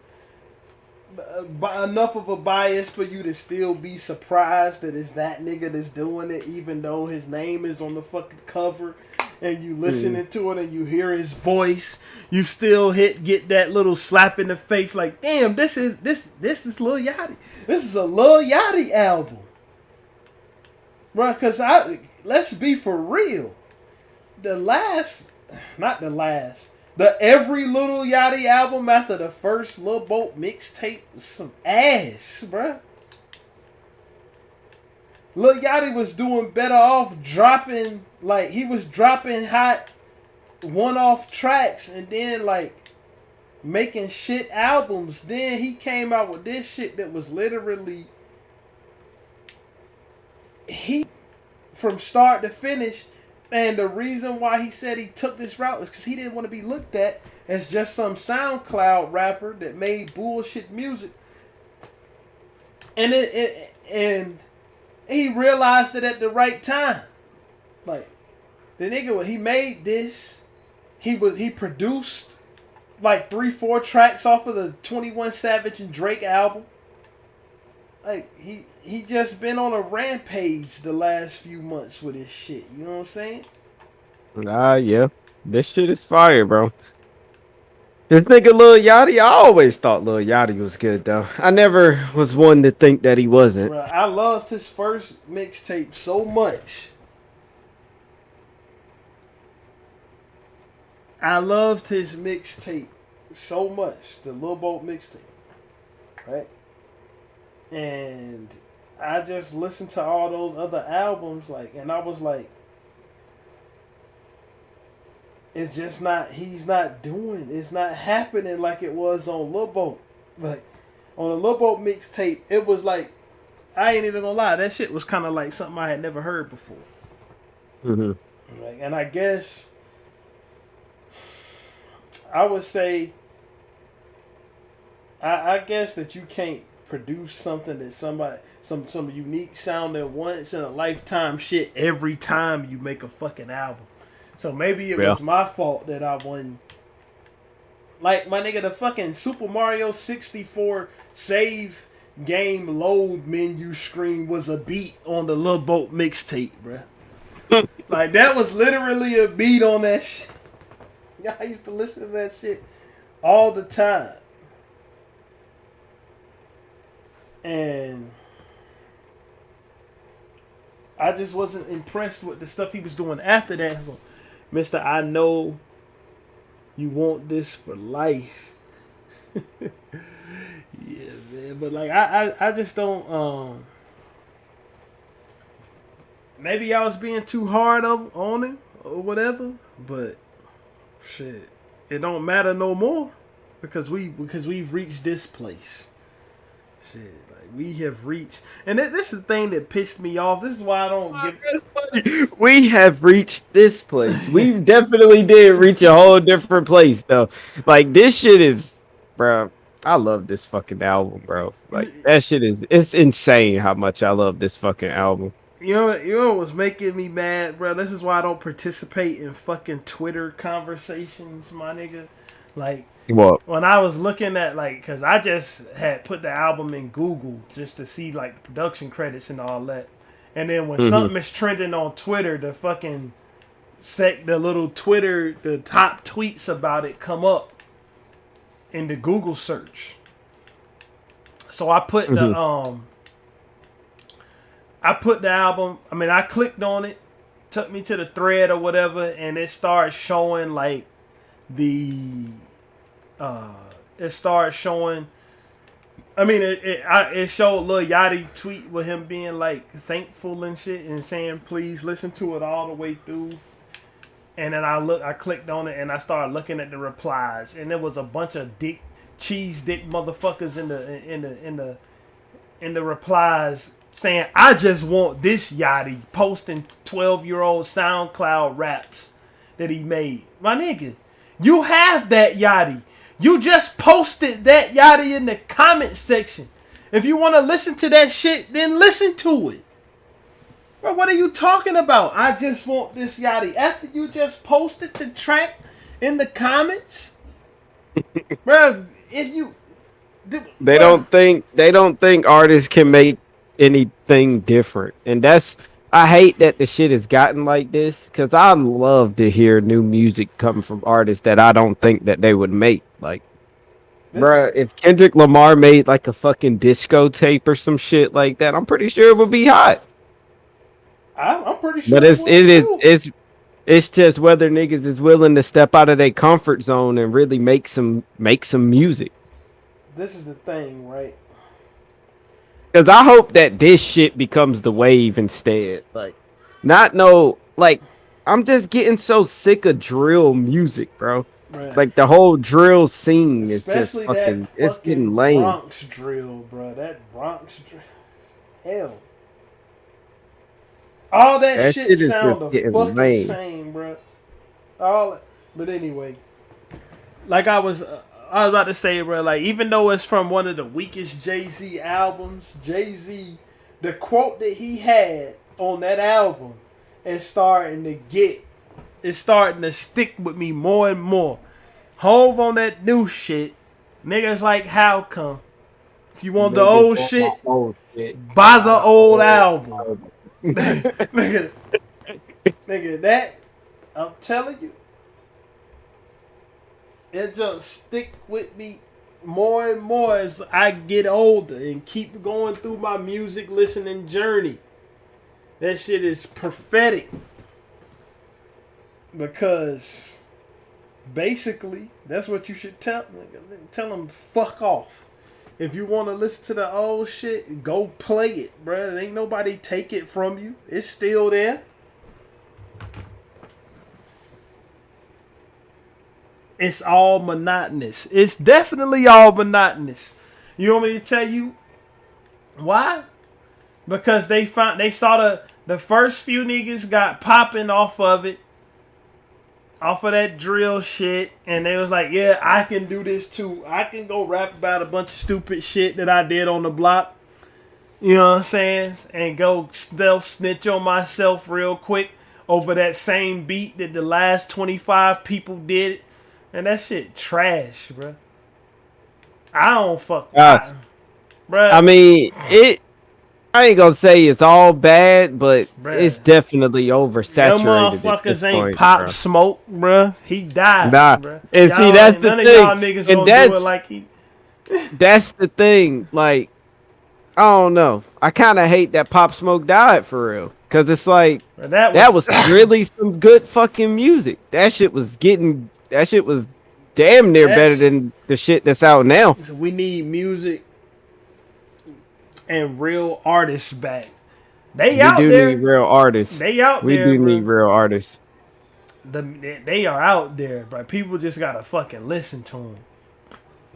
enough of a bias for you to still be surprised that it's that nigga that's doing it, even though his name is on the fucking cover, and you listening to it and you hear his voice, you still get that little slap in the face, like damn, this is Lil Yachty. This is a Lil Yachty album, bro. Cause let's be for real, not the last. The every Lil Yachty album after the first Lil Boat mixtape was some ass, bruh. Lil Yachty was doing better off dropping, like, he was dropping hot one-off tracks and then, like, making shit albums. Then he came out with this shit that was literally, he, from start to finish. And the reason why he said he took this route is because he didn't want to be looked at as just some SoundCloud rapper that made bullshit music. And he realized it at the right time. Like the nigga, when he made this, he produced like 3-4 tracks off of the 21 Savage and Drake album. Like he just been on a rampage the last few months with his shit. You know what I'm saying? Yeah. This shit is fire, bro. This nigga Lil Yachty, I always thought Lil Yachty was good though. I never was one to think that he wasn't. Bruh, I loved his first mixtape so much. I loved his mixtape so much, the Lil Boat mixtape, right? And I just listened to all those other albums, like, and I was like, it's just not. He's not doing. It's not happening like it was on Lil Boat. Like on the Lil Boat mixtape, it was like I ain't even gonna lie. That shit was kind of like something I had never heard before. Hmm. Like, and I guess I would say, I guess that you can't produce something that somebody some unique sounding once in a lifetime shit every time you make a fucking album. So maybe it Yeah. was my fault that I won. Like my nigga, the fucking Super Mario 64 save game load menu screen was a beat on the Lil Boat mixtape, bruh. Like that was literally a beat on that shit. I used to listen to that shit all the time. And I just wasn't impressed with the stuff he was doing after that. Mister, I know you want this for life. Yeah, man. But like I just don't maybe I was being too hard on him or whatever, but shit. It don't matter no more because we've reached this place. Shit, like we have reached, and this is the thing that pissed me off. This is why I don't give. We have reached this place. We definitely did reach a whole different place, though. Like this shit is, bro. I love this fucking album, bro. Like that shit is. It's insane how much I love this fucking album. You know what's making me mad, bro? This is why I don't participate in fucking Twitter conversations, my nigga. Like, What? when I was looking at, like, because I just had put the album in Google just to see, like, production credits and all that. And then when something is trending on Twitter, the fucking, the little Twitter, the top tweets about it come up in the Google search. So I put I put the album, I clicked on it, took me to the thread or whatever, and it started showing like it started showing, it showed Lil Yachty tweet with him being like thankful and shit and saying please listen to it all the way through. And then I clicked on it and I started looking at the replies, and there was a bunch of cheese dick motherfuckers in the replies saying, I just want this Yachty, posting 12-year-old SoundCloud raps that he made. My nigga, you have that Yachty. You just posted that Yachty in the comment section. If you want to listen to that shit, then listen to it. Bro, what are you talking about? I just want this Yachty. After you just posted the track in the comments? Bro, if you... They don't think artists can make anything different, and I hate that the shit has gotten like this, because I love to hear new music coming from artists that I don't think that they would make. Like, bruh, if Kendrick Lamar made like a fucking disco tape or some shit like that, I'm pretty sure it would be hot. I'm pretty sure. But it's just whether niggas is willing to step out of their comfort zone and really make some music. This is the thing, right? Because I hope that this shit becomes the wave instead. Like, I'm just getting so sick of drill music, bro. Right. Like, the whole drill scene is just fucking, it's getting lame. Bronx drill, bro. That Bronx drill. Hell. All that shit sound the fucking lame. Same, bro. But anyway. Like I was about to say, bro, like, even though it's from one of the weakest Jay-Z albums, Jay-Z, the quote that he had on that album is starting to stick with me more and more. Hove on that new shit. Niggas like, how come? If you want the old shit, buy the old album. nigga, that, I'm telling you, it just stick with me more and more as I get older and keep going through my music listening journey. That shit is prophetic. Because basically, that's what you should tell them, fuck off. If you want to listen to the old shit, go play it, bruh. Ain't nobody take it from you. It's still there. It's all monotonous. It's definitely all monotonous. You want me to tell you why? Because they saw the first few niggas got popping off of it. Off of that drill shit. And they was like, yeah, I can do this too. I can go rap about a bunch of stupid shit that I did on the block. You know what I'm saying? And go stealth snitch on myself real quick over that same beat that the last 25 people did. And that shit trash, bro. I don't fuck. Bruh. I ain't gonna say it's all bad, but it's definitely oversaturated. Them motherfuckers ain't Pop Smoke, bruh. He died, bruh. And y'all see, that's the none thing. Of y'all niggas and do it like he. That's the thing. Like, I don't know. I kind of hate that Pop Smoke died for real, because it's like that was really some good fucking music. That shit was damn near better than the shit that's out now. So we need music and real artists back. They out there. We do need real artists. They out there. We do need real artists. They are out there, but people just gotta fucking listen to them.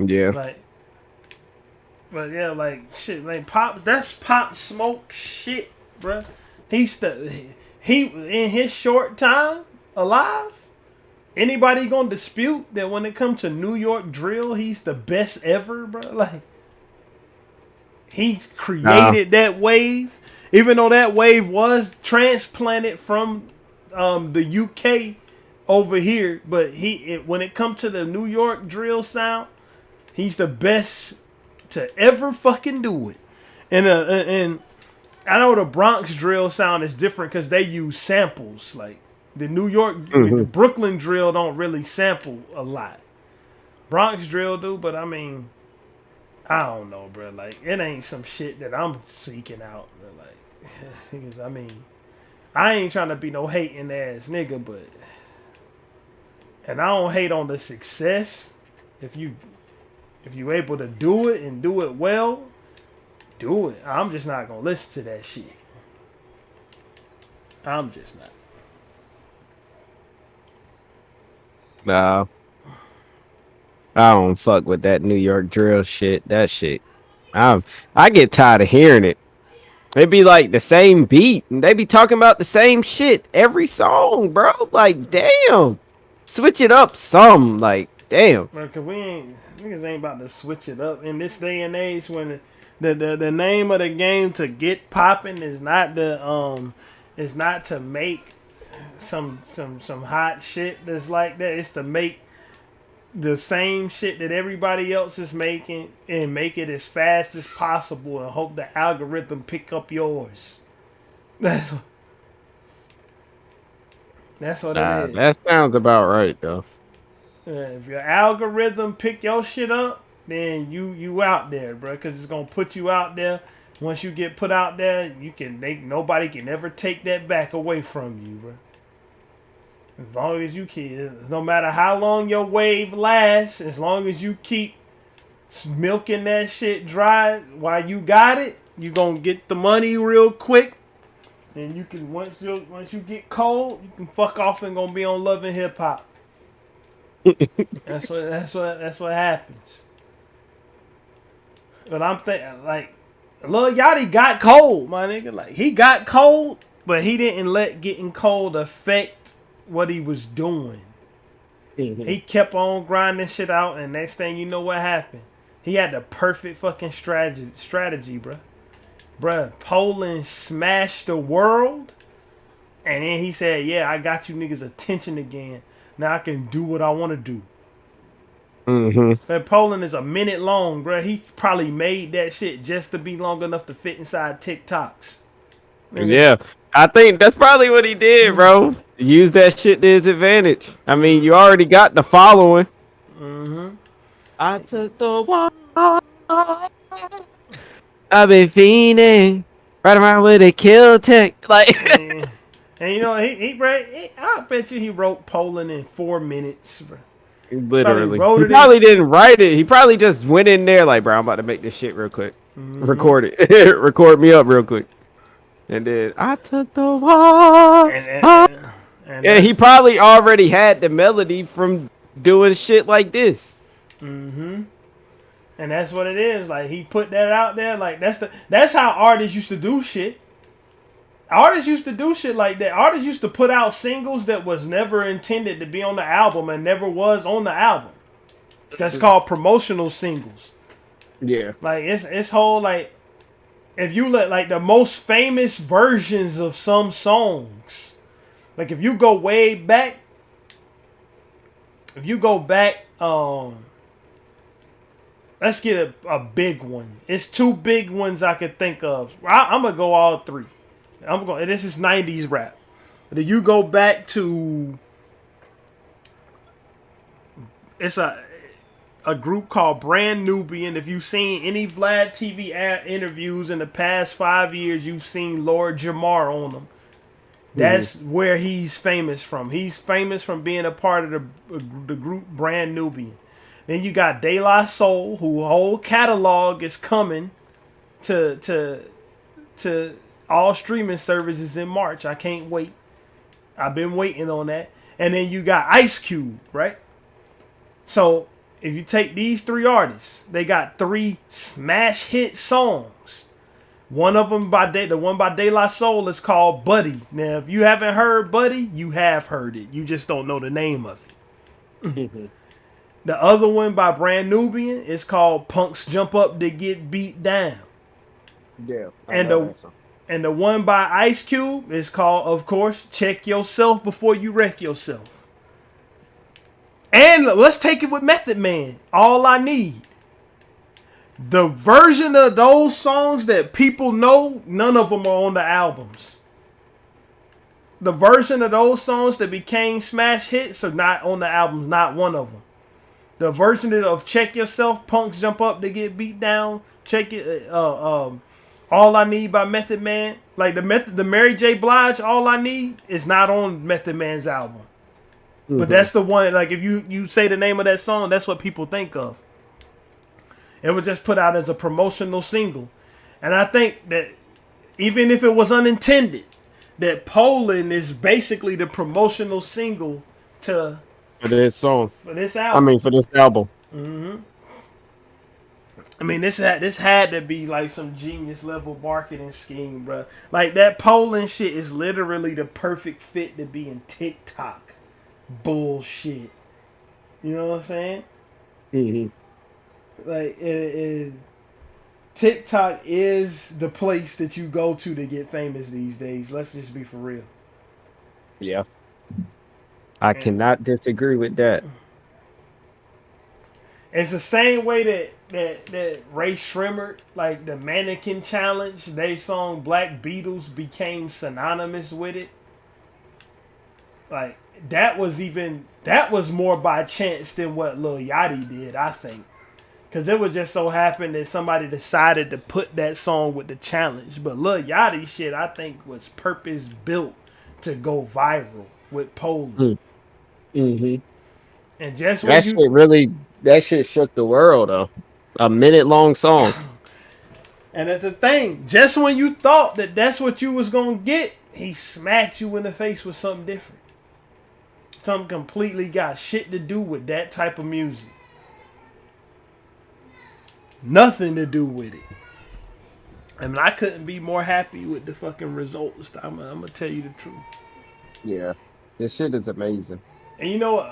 Yeah. Like, But yeah, like shit, like Pop. That's Pop Smoke shit, bruh. He in his short time alive. Anybody gonna dispute that when it comes to New York drill, he's the best ever, bro? Like he Nah. created that wave, even though that wave was transplanted from the UK over here. But when it comes to the New York drill sound, he's the best to ever fucking do it. And I know the Bronx drill sound is different because they use samples. Like the the Hmm. Brooklyn drill don't really sample a lot. Bronx drill do, but I mean, I don't know, bro. Like it ain't some shit that I'm seeking out. Bro. Like, I mean, I ain't trying to be no hating ass nigga, but and I don't hate on the success. If you able to do it and do it well, do it. I'm just not gonna listen to that shit. I'm just not. Nah. I don't fuck with that New York drill shit. That shit. I get tired of hearing it. It be like the same beat, and they be talking about the same shit every song, bro. Like, damn. Switch it up some. Like, damn. Bro, cause niggas ain't about to switch it up in this day and age when the name of the game to get popping is not to make some hot shit that's like that. It's to make the same shit that everybody else is making and make it as fast as possible and hope the algorithm pick up yours. That's that's what Nah, it is. that sounds about right, though. If your algorithm pick your shit up, then you out there, bro. Because it's gonna put you out there. Once you get put out there, nobody can ever take that back away from you, bro. As long as you keep, no matter how long your wave lasts, as long as you keep milking that shit dry while you got it, you gonna get the money real quick. And you can once you get cold, you can fuck off and gonna be on Love and Hip Hop. That's what happens. But I'm thinking like Lil Yachty got cold, my nigga. Like he got cold, but he didn't let getting cold affect what he was doing. He kept on grinding shit out, and next thing you know, what happened? He had the perfect fucking strategy, bruh. Bruh, Poland smashed the world, and then he said, "Yeah, I got you niggas' attention again. Now I can do what I want to do." Hmm. But Poland is a minute long, bro. He probably made that shit just to be long enough to fit inside TikToks. Nigga. Yeah. I think that's probably what he did, bro. Use that shit to his advantage. I mean, you already got the following. Mm-hmm. I took the walk. I've been fiending. Right around with a kill tech. Like, And you know, I bet you he wrote Poland in 4 minutes, bro. Probably literally. wrote He it in. probably didn't write it. He probably just went in there like, bro, I'm about to make this shit real quick. Mm-hmm. Record it. Record me up real quick. And then I took the walk. And, and, and, and Yeah, he that's. probably already had the melody from doing shit like this. Mm-hmm. And that's what it is. Like he put that out there. Like that's how artists used to do shit. Artists used to do shit like that. Artists used to put out singles that was never intended to be on the album and never was on the album. That's called promotional singles. Yeah. Like it's whole like if you let like the most famous versions of some songs. Like if you go way back, let's get a big one. It's two big ones I could think of. I'm gonna go all three. This is 90s rap. But if you go back to, it's a group called Brand Nubian. If you've seen any Vlad TV interviews in the past 5 years, you've seen Lord Jamar on them. That's where he's famous from. He's famous from being a part of the group Brand Nubian. Then you got De La Soul, whose whole catalog is coming to all streaming services in March. I can't wait. I've been waiting on that. And then you got Ice Cube, right? So if you take these 3 artists, they got 3 smash hit songs. One of them the one by De La Soul is called Buddy. Now, if you haven't heard Buddy, you have heard it. You just don't know the name of it. The other one by Brand Nubian is called Punks Jump Up to Get Beat Down. Yeah. And the one by Ice Cube is called, of course, Check Yourself Before You Wreck Yourself. And let's take it with Method Man, All I Need. The version of those songs that people know, none of them are on the albums. The version of those songs that became smash hits are not on the albums, not one of them. The version of Check Yourself, Punks Jump Up to Get Beat Down, Check It, All I Need by Method Man, like the Mary J. Blige, All I Need is not on Method Man's album. Mm-hmm. But that's the one, like if you say the name of that song, that's what people think of. It was just put out as a promotional single. And I think that even if it was unintended, that Poland is basically the promotional single for this album. For this album. Mm-hmm. I mean, this had to be like some genius level marketing scheme, bro. Like that Poland shit is literally the perfect fit to be in TikTok bullshit. You know what I'm saying? Mm-hmm. Like TikTok is the place that you go to get famous these days. Let's just be for real. Yeah. I cannot disagree with that. It's the same way that Ray Shrimmer, like the Mannequin Challenge, their song Black Beatles became synonymous with it. Like that was more by chance than what Lil Yachty did, I think. Because it would just so happen that somebody decided to put that song with the challenge. But Lil Yachty shit, I think, was purpose built to go viral with Poland. Mm-hmm. And just that shit shook the world, though. A minute-long song. And that's the thing. Just when you thought that that's what you was going to get, he smacked you in the face with something different. Something completely got shit to do with that type of music. Nothing to do with it. I mean, I couldn't be more happy with the fucking results. I'm going to tell you the truth. Yeah. This shit is amazing. And you know,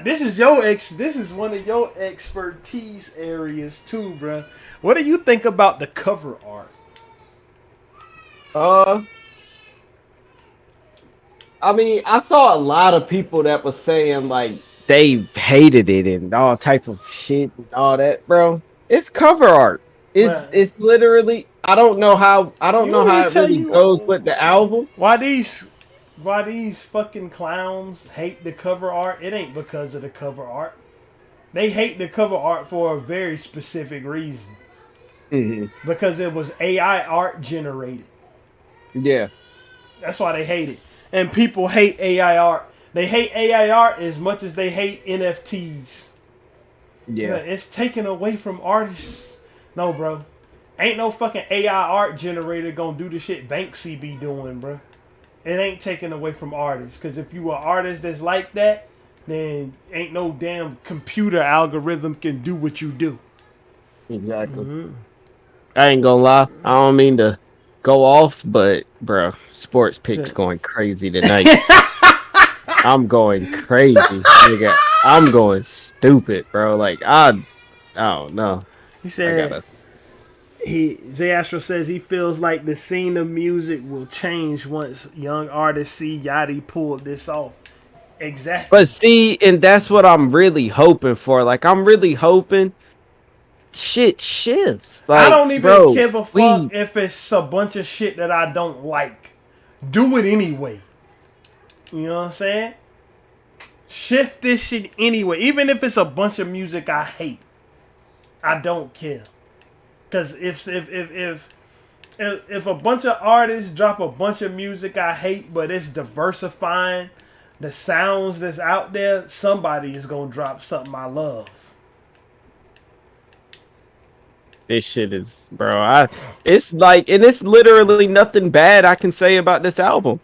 this is one of your expertise areas too, bro. What do you think about the cover art? I mean, I saw a lot of people that was saying like they hated it and all type of shit and all that, bro. It's cover art. It's literally I don't know how it really goes with the album. Why these fucking clowns hate the cover art? It ain't because of the cover art. They hate the cover art for a very specific reason. Mm-hmm. Because it was AI art generated. Yeah. That's why they hate it. And people hate AI art. They hate AI art as much as they hate NFTs. Yeah. It's taken away from artists. No, bro. Ain't no fucking AI art generator gonna do the shit Banksy be doing, bro. It ain't taken away from artists. Because if you an artist that's like that, then ain't no damn computer algorithm can do what you do. Exactly. Mm-hmm. I ain't gonna lie. I don't mean to go off, but, bro, sports picks going crazy tonight. I'm going crazy, nigga. I'm going stupid, bro. Like, I don't know. He said... Zay Astro says he feels like the scene of music will change once young artists see Yachty pull this off. Exactly. But see, and that's what I'm really hoping for. Like, I'm really hoping shit shifts. Like, I don't even give a fuck if it's a bunch of shit that I don't like. Do it anyway. You know what I'm saying? Shift this shit anyway. Even if it's a bunch of music I hate. I don't care. Because if a bunch of artists drop a bunch of music I hate, but it's diversifying the sounds that's out there, somebody is going to drop something I love. This shit is, bro, it's like, and it's literally nothing bad I can say about this album.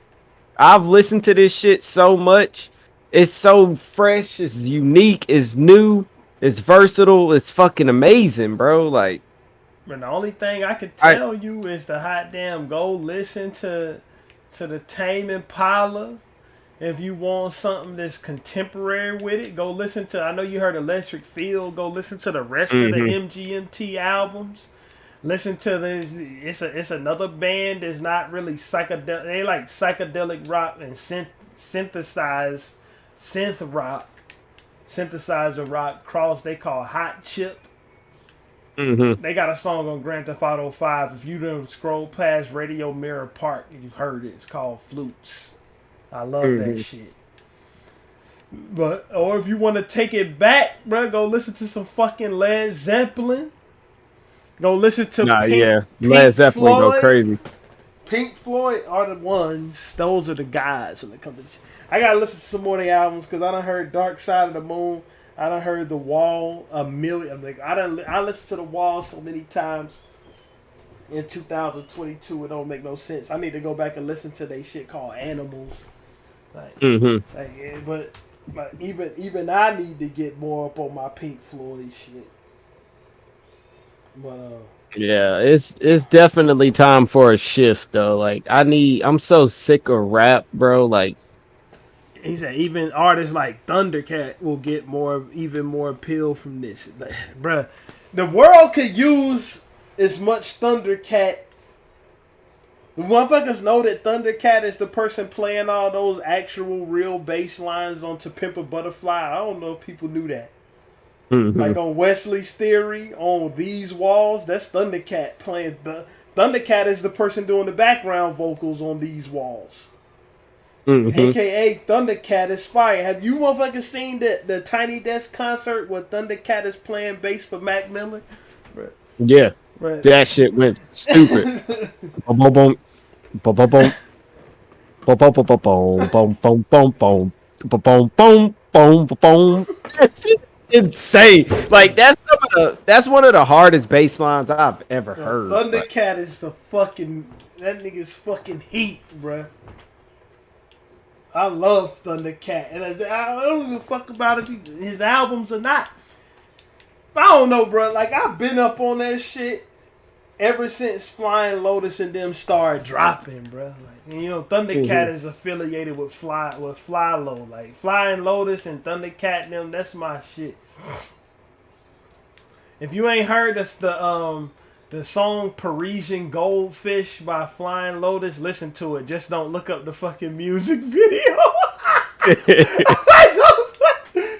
I've listened to this shit so much. It's so fresh, it's unique, it's new. It's versatile. It's fucking amazing, bro. Like, But the only thing I could I tell you is to hot damn go listen to the Tame Impala. If you want something that's contemporary with it, go listen to. I know you heard Electric Field. Go listen to the rest of the MGMT albums. Listen to this. It's another band that's not really psychedelic. They like psychedelic rock and synthesizer rock cross. They call Hot Chip. They got a song on Grand Theft Auto 5. If you done scroll past Radio Mirror Park, you heard it. It's called Flutes. I love that shit. But or if you want to take it back, bro, go listen to some fucking Led Zeppelin. Go listen to Led Zeppelin Floyd. go crazy. Pink Floyd are the ones. Those are the guys when it comes to. I gotta listen to some more of the albums because I done heard Dark Side of the Moon. I done heard The Wall a million. Like I listened to The Wall so many times. In 2022, it don't make no sense. I need to go back and listen to they shit called Animals. But even I need to get more up on my Pink Floyd shit. But Yeah, it's definitely time for a shift though. Like I'm so sick of rap, bro. Like he said even artists like Thundercat will get even more appeal from this. Like, bruh, the world could use as much Thundercat. The motherfuckers know that Thundercat is the person playing all those actual real bass lines on To Pimp a Butterfly. I don't know if people knew that. Like on Wesley's Theory, on These Walls, that's Thundercat playing. Thundercat is the person doing the background vocals on These Walls. AKA Thundercat is fire. Have you motherfuckers seen the Tiny Desk concert where Thundercat is playing bass for Mac Miller? yeah. Right. That shit went stupid. Boom, boom, boom, boom, boom, boom, boom, boom, boom, boom, boom, boom, boom, boom, boom, boom. Insane. Like that's one of the hardest bass lines I've ever heard. Thundercat is that nigga's fucking heat, bruh. I love Thundercat, and I don't give a fuck about if his albums or not. I don't know, bro. Like I've been up on that shit ever since Flying Lotus and them started dropping, bro. Like, you know, Thundercat is affiliated with Flylo. Like Flying Lotus and Thundercat and them, that's my shit. If you ain't heard the song Parisian Goldfish by Flying Lotus, listen to it. Just don't look up the fucking music video.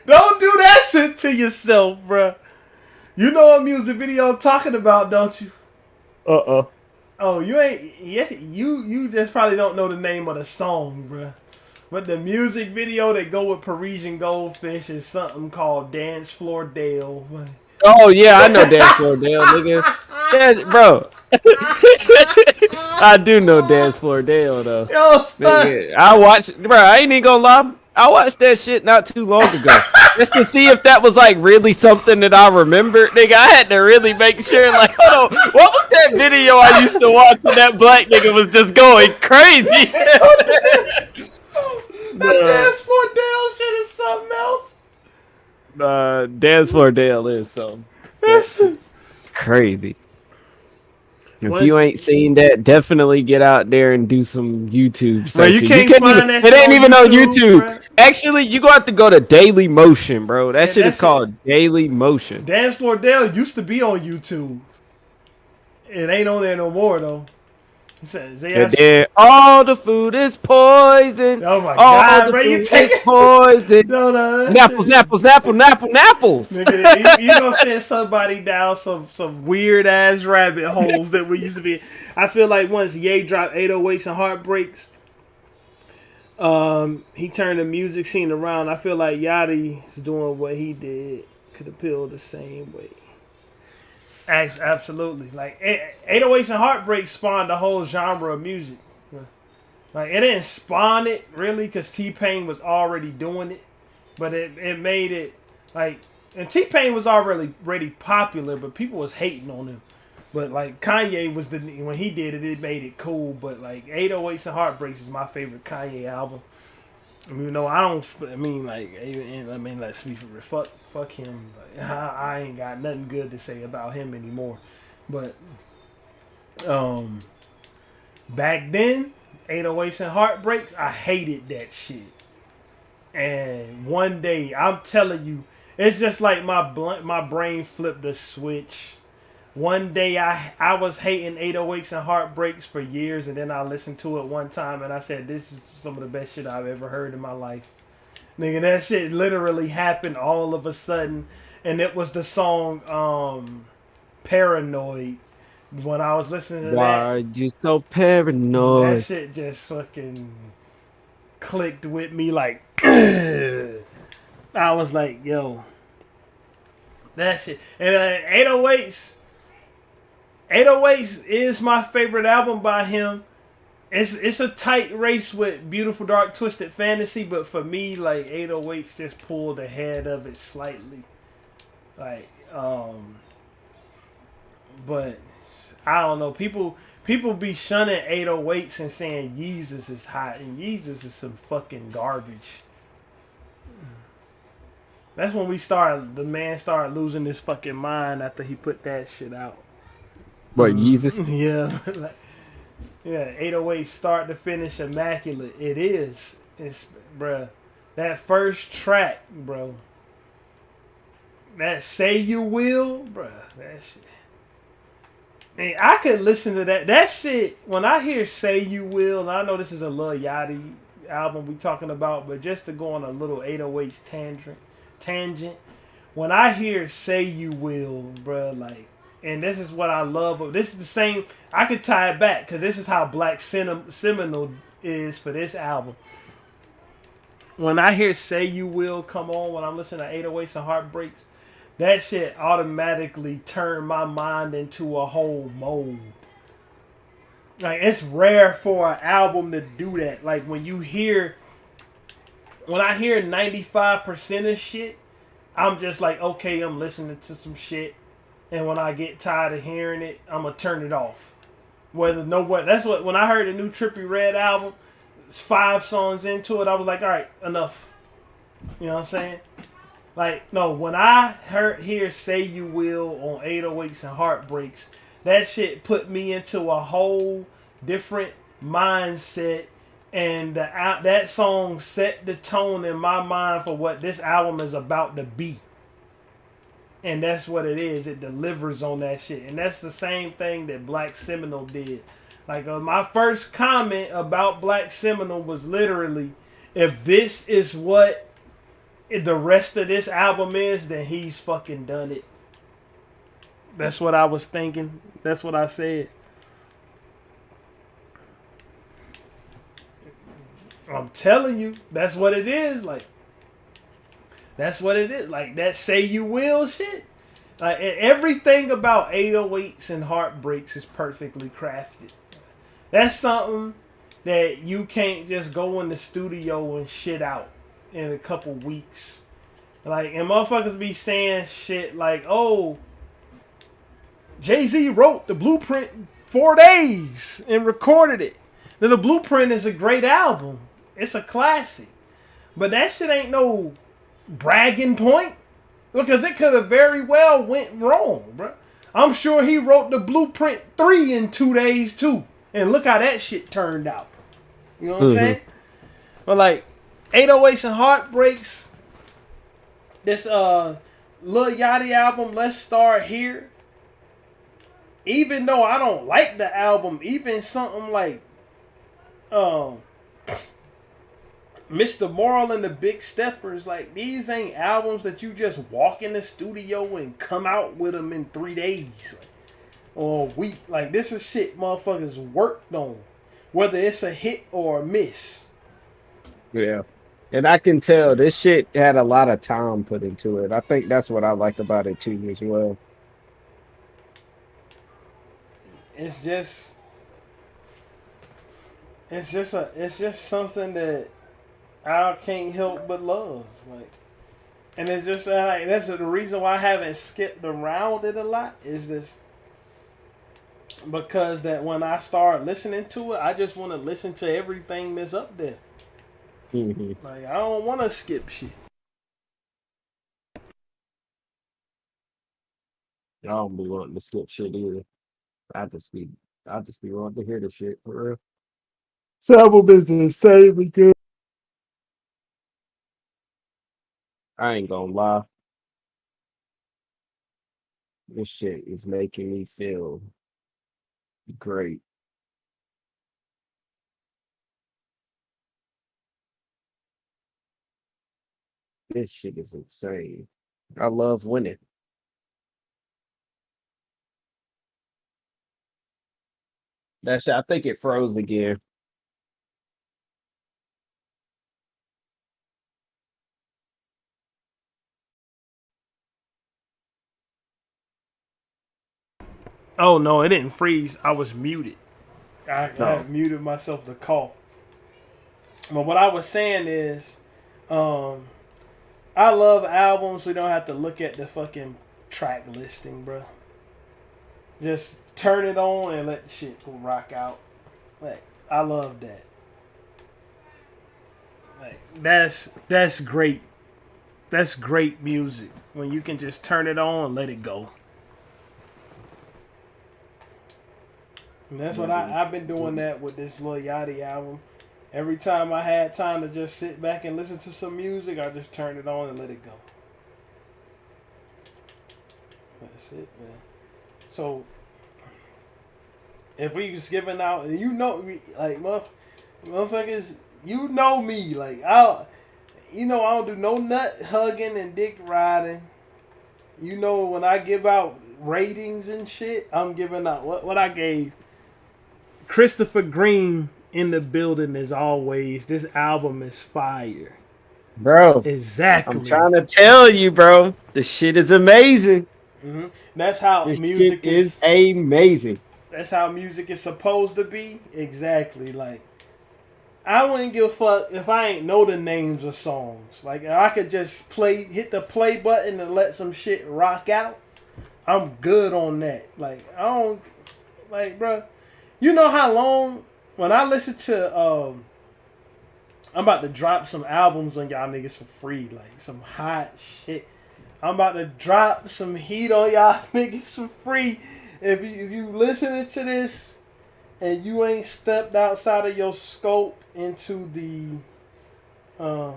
Don't do that shit to yourself, bro. You know what music video I'm talking about, don't you? Oh, you ain't. Yeah, you just probably don't know the name of the song, bro. But the music video that go with Parisian Goldfish is something called Dance Floor Dale. Oh yeah, I know Dance Floor Dale, nigga. Bro. I do know Dance Floor Dale though. Yo, nigga, I watched, bro. I ain't even gonna lie. I watched that shit not too long ago, just to see if that was like really something that I remembered. Nigga, I had to really make sure. Like, hold on, what was that video I used to watch when that black nigga was just going crazy? That Dance Floor Dale shit is something else. Dance Floor Dale is something. That's crazy. If you ain't seen that, definitely get out there and do some YouTube stuff. You can't find that shit. It ain't even on YouTube. Bro. Actually, you gonna have to go to Daily Motion, bro. That shit is called Daily Motion. Dance Floor Dale used to be on YouTube. It ain't on there no more though. All the food is poison. Oh my god, bro! You take it poison. No. Napples. Nigga, you gonna send somebody down some weird ass rabbit holes that we used to be. I feel like once Ye dropped 808s and Heartbreaks, he turned the music scene around. I feel like Yachty's doing what he did could appeal the same way. Absolutely. Like 808s and Heartbreaks spawned the whole genre of music. Like it didn't spawn it really because T-Pain was already doing it, but it made it like, and T-Pain was already popular, but people was hating on him. But like Kanye was when he did it, it made it cool. But like 808s and Heartbreaks is my favorite Kanye album. You know, I don't. I mean, like, let's be fuck him. Like, I ain't got nothing good to say about him anymore. But um, back then, 808s and heartbreaks, I hated that shit. And one day, I'm telling you, it's just like my brain flipped a switch. One day I was hating 808s and heartbreaks for years, and then I listened to it one time and I said, this is some of the best shit I've ever heard in my life. Nigga, that shit literally happened all of a sudden, and it was the song Paranoid. When I was listening to Why are you so paranoid? that shit just fucking clicked with me like I was like, yo, that shit. And 808s is my favorite album by him. It's a tight race with Beautiful Dark Twisted Fantasy, but for me, like 808s just pulled ahead of it slightly. Like, but I don't know. People be shunning 808s and saying Yeezus is hot, and Yeezus is some fucking garbage. That's when the man started losing his fucking mind after he put that shit out. What, Jesus? Yeah. Like, yeah, 808 start to finish immaculate. It is. It's, bruh. That first track, bro. That Say You Will, bruh. That shit. Man, I could listen to that. That shit, when I hear Say You Will, and I know this is a Lil Yachty album we talking about, but just to go on a little 808s tangent, when I hear Say You Will, bruh, like, and this is what I love. This is the same. I could tie it back because this is how Black Seminole is for this album. When I hear Say You Will come on when I'm listening to 808s and Heartbreaks, that shit automatically turned my mind into a whole mode. Like, it's rare for an album to do that. Like, when I hear 95% of shit, I'm just like, okay, I'm listening to some shit. And when I get tired of hearing it, I'm gonna turn it off. That's what when I heard the new Trippie Redd album, 5 songs into it, I was like, all right, enough. You know what I'm saying? Like, no, when I hear Say You Will on 808s and Heartbreaks, that shit put me into a whole different mindset, and that song set the tone in my mind for what this album is about to be. And that's what it is. It delivers on that shit. And that's the same thing that Black Seminole did. Like, my first comment about Black Seminole was literally, if this is what the rest of this album is, then he's fucking done it. That's what I was thinking. That's what I said. I'm telling you, that's what it is. Like, that's what it is. Like, that Say You Will shit. Like, everything about 808s and Heartbreaks is perfectly crafted. That's something that you can't just go in the studio and shit out in a couple weeks. Like, and motherfuckers be saying shit like, oh, Jay-Z wrote the Blueprint in 4 days and recorded it. Now, the Blueprint is a great album. It's a classic. But that shit ain't no bragging point, because it could have very well went wrong, bro. I'm sure he wrote the Blueprint 3 in 2 days too, and look how that shit turned out. You know what I'm saying? But like 808s and Heartbreaks, this Lil Yachty album, Let's Start Here. Even though I don't like the album, even something like Mr. Moral and the Big Steppers, like, these ain't albums that you just walk in the studio and come out with them in 3 days, like, or a week. Like, this is shit motherfuckers worked on, whether it's a hit or a miss. Yeah. And I can tell this shit had a lot of time put into it. I think that's what I like about it too as well. It's just something that I can't help but love. Like, and it's just like, that's the reason why I haven't skipped around it a lot, is just because that when I start listening to it, I just want to listen to everything that's up there. Mhm. Like I don't want to skip shit. I don't be wanting to skip shit either. I just be, I just be wanting to hear the shit for real. Some business same good. I ain't gonna lie. This shit is making me feel great. This shit is insane. I love winning. That shit, I think it froze again. Oh no, it didn't freeze. I was muted. I No. had muted myself to cough. But what I was saying is, um, I love albums. We don't have to look at the fucking track listing, bro. Just turn it on and let the shit rock out. Like I love that. Like that's great. That's great music when you can just turn it on and let it go. And that's what I've been doing that with this Lil Yachty album. Every time I had time to just sit back and listen to some music, I just turned it on and let it go. That's it, man. So if we was giving out, and you know me, like motherfuckers, you know me, like I don't do no nut hugging and dick riding. You know when I give out ratings and shit, I'm giving out what I gave. Christopher Green in the building as always. This album is fire. Bro, I'm Exactly. trying to tell you, bro. The shit is amazing. hmm That's how This shit music is is. amazing. That's how music is supposed to be. Exactly. Like I wouldn't give a fuck if I ain't know the names of songs. Like if I could just hit the play button and let some shit rock out. I'm good on that. Like I don't like, bro. You know how long when I listen to I'm about to drop some albums on y'all niggas for free, like some hot shit. I'm about to drop some heat on y'all niggas for free. If you listening to this and you ain't stepped outside of your scope into the uh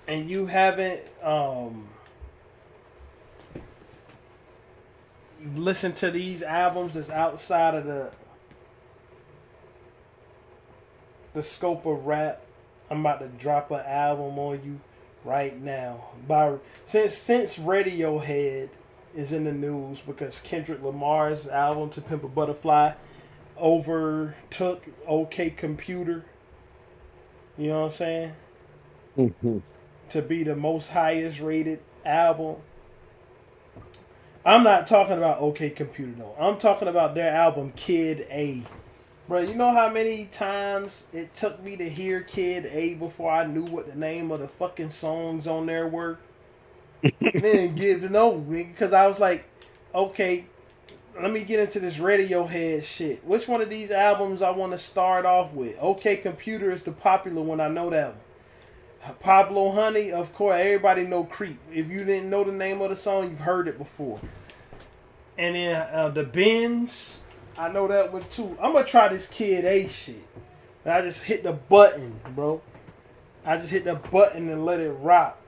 and you haven't listened to these albums that's outside of the scope of rap, I'm about to drop an album on you right now. By since Radiohead is in the news because Kendrick Lamar's album To Pimp a Butterfly overtook OK Computer. You know what I'm saying? Mhm. To be the most highest rated album. I'm not talking about OK Computer though. I'm talking about their album Kid A. Bro, you know how many times it took me to hear Kid A before I knew what the name of the fucking songs on there were? Then give to know, because I was like, okay, let me get into this Radiohead shit. Which one of these albums I want to start off with? OK Computer is the popular one. I know that one. Pablo Honey, of course, everybody know Creep. If you didn't know the name of the song, you've heard it before. And then the Benz, I know that one too. I'm gonna try this Kid A shit. And I just hit the button, bro. I just hit the button and let it rock.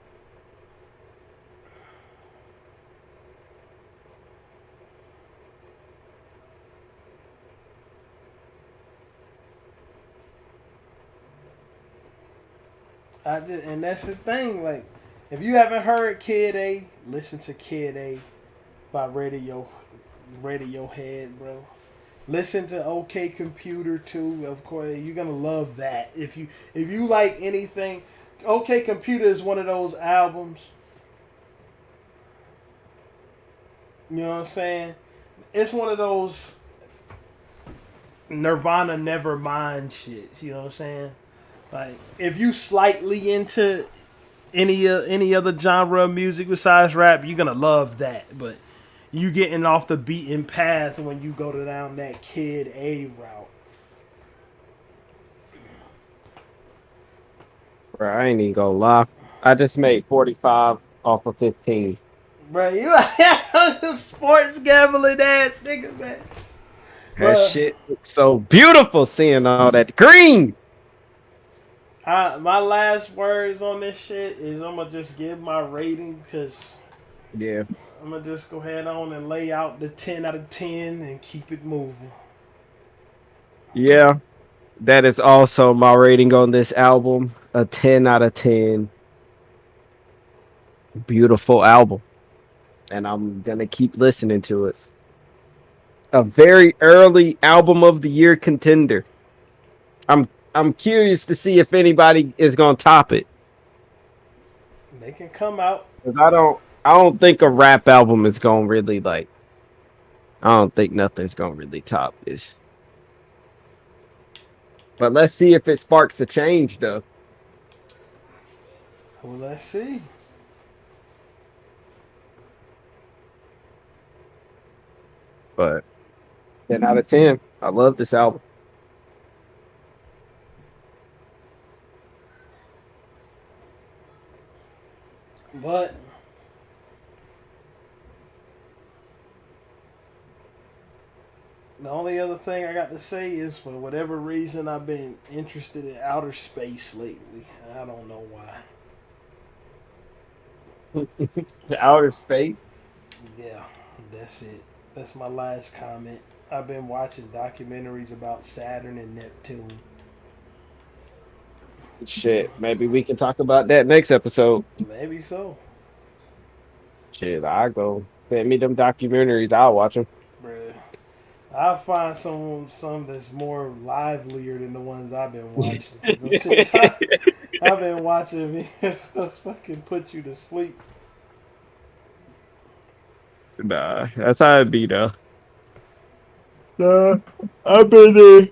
And that's the thing. Like, if you haven't heard Kid A, listen to Kid A by Radiohead, bro. Listen to OK Computer too. Of course, you're gonna love that. If you like anything, OK Computer is one of those albums. You know what I'm saying? It's one of those Nirvana Nevermind shit. You know what I'm saying? Like if you slightly into any other genre of music besides rap, you're gonna love that. But you getting off the beaten path when you go down that Kid A route. Bro, I ain't even gonna lie. I just made 45 off of 15. Bro, you a sports gambling ass nigga, man. That Bro, shit looks so beautiful seeing all that green. my last words on this shit is I'm gonna just give my rating because Yeah. I'm gonna just go ahead on and lay out the 10 out of 10 and keep it moving. Yeah. That is also my rating on this album. A 10 out of 10. Beautiful album. And I'm gonna keep listening to it. A very early album of the year contender. I'm curious to see if anybody is gonna top it. They can come out. 'Cause I don't think a rap album is gonna really like I don't think nothing's gonna really top this. But let's see if it sparks a change though. Well, let's see. But 10 out of 10. I love this album. But the only other thing I got to say is for whatever reason I've been interested in outer space lately. I don't know why. The outer space. Yeah, that's it. That's my last comment. I've been watching documentaries about Saturn and Neptune. Shit. Maybe we can talk about that next episode. Maybe so, Shit, I go. Send me them documentaries. I'll watch them. bruh. I'll find some that's more livelier than the ones I've been watching. Cause them shits I've been watching me fucking put you to sleep. Nah, that's how it be though. Nah, I've been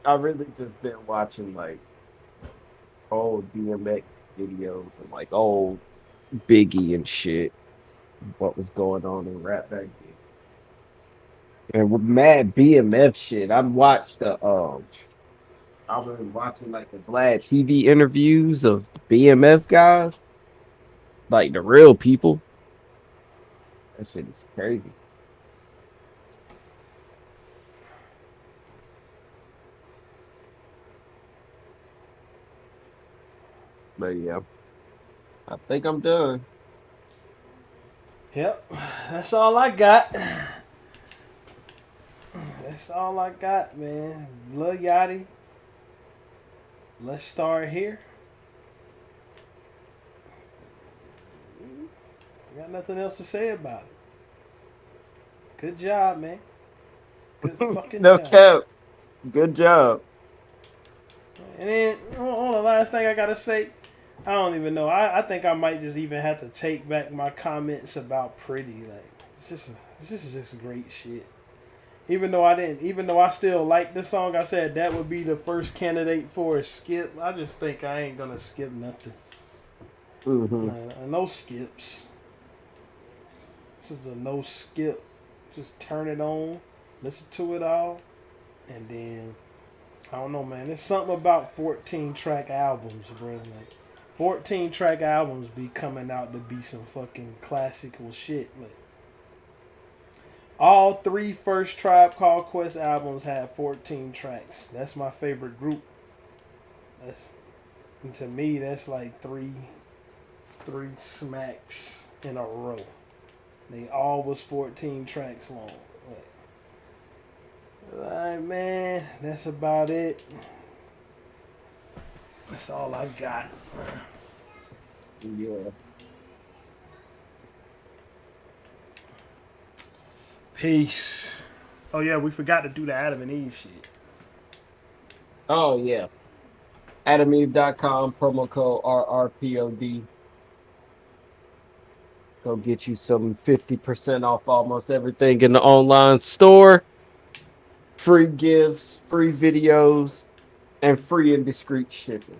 I really just been watching like old DMX videos and like old Biggie and shit. What was going on in rap back then? And with mad BMF shit, I've been watching like the Vlad TV interviews of the BMF guys, like the real people. That shit is crazy. But yeah, I think I'm done. Yep, that's all I got. That's all I got, man. Lil Yachty. Let's start here. I got nothing else to say about it. Good job, man. Good fucking No job. cap. Good job. And then on the last thing I gotta say, I don't even know. I think I might just even have to take back my comments about Pretty. Like it's just great shit. Even though I still like the song, I said that would be the first candidate for a skip. I just think I ain't gonna skip nothing. Hmm. No skips. This is a no skip. Just turn it on, listen to it all, and then I don't know, man. There's something about 14 track albums, bro. Like 14 track albums be coming out to be some fucking classical shit. Like all three first Tribe Called Quest albums have 14 tracks. That's my favorite group. That's and to me that's like three smacks in a row. They all was 14 tracks long. Alright, man, that's about it. That's all I got. Yeah. Peace. Oh yeah, we forgot to do the Adam and Eve shit. Oh yeah. AdamEve.com, promo code RRPOD. Go get you some 50% off almost everything in the online store. Free gifts, free videos, and free and discreet shipping.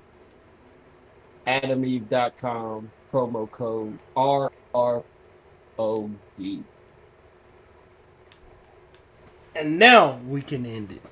AdamEve.com, promo code RROD. And now we can end it.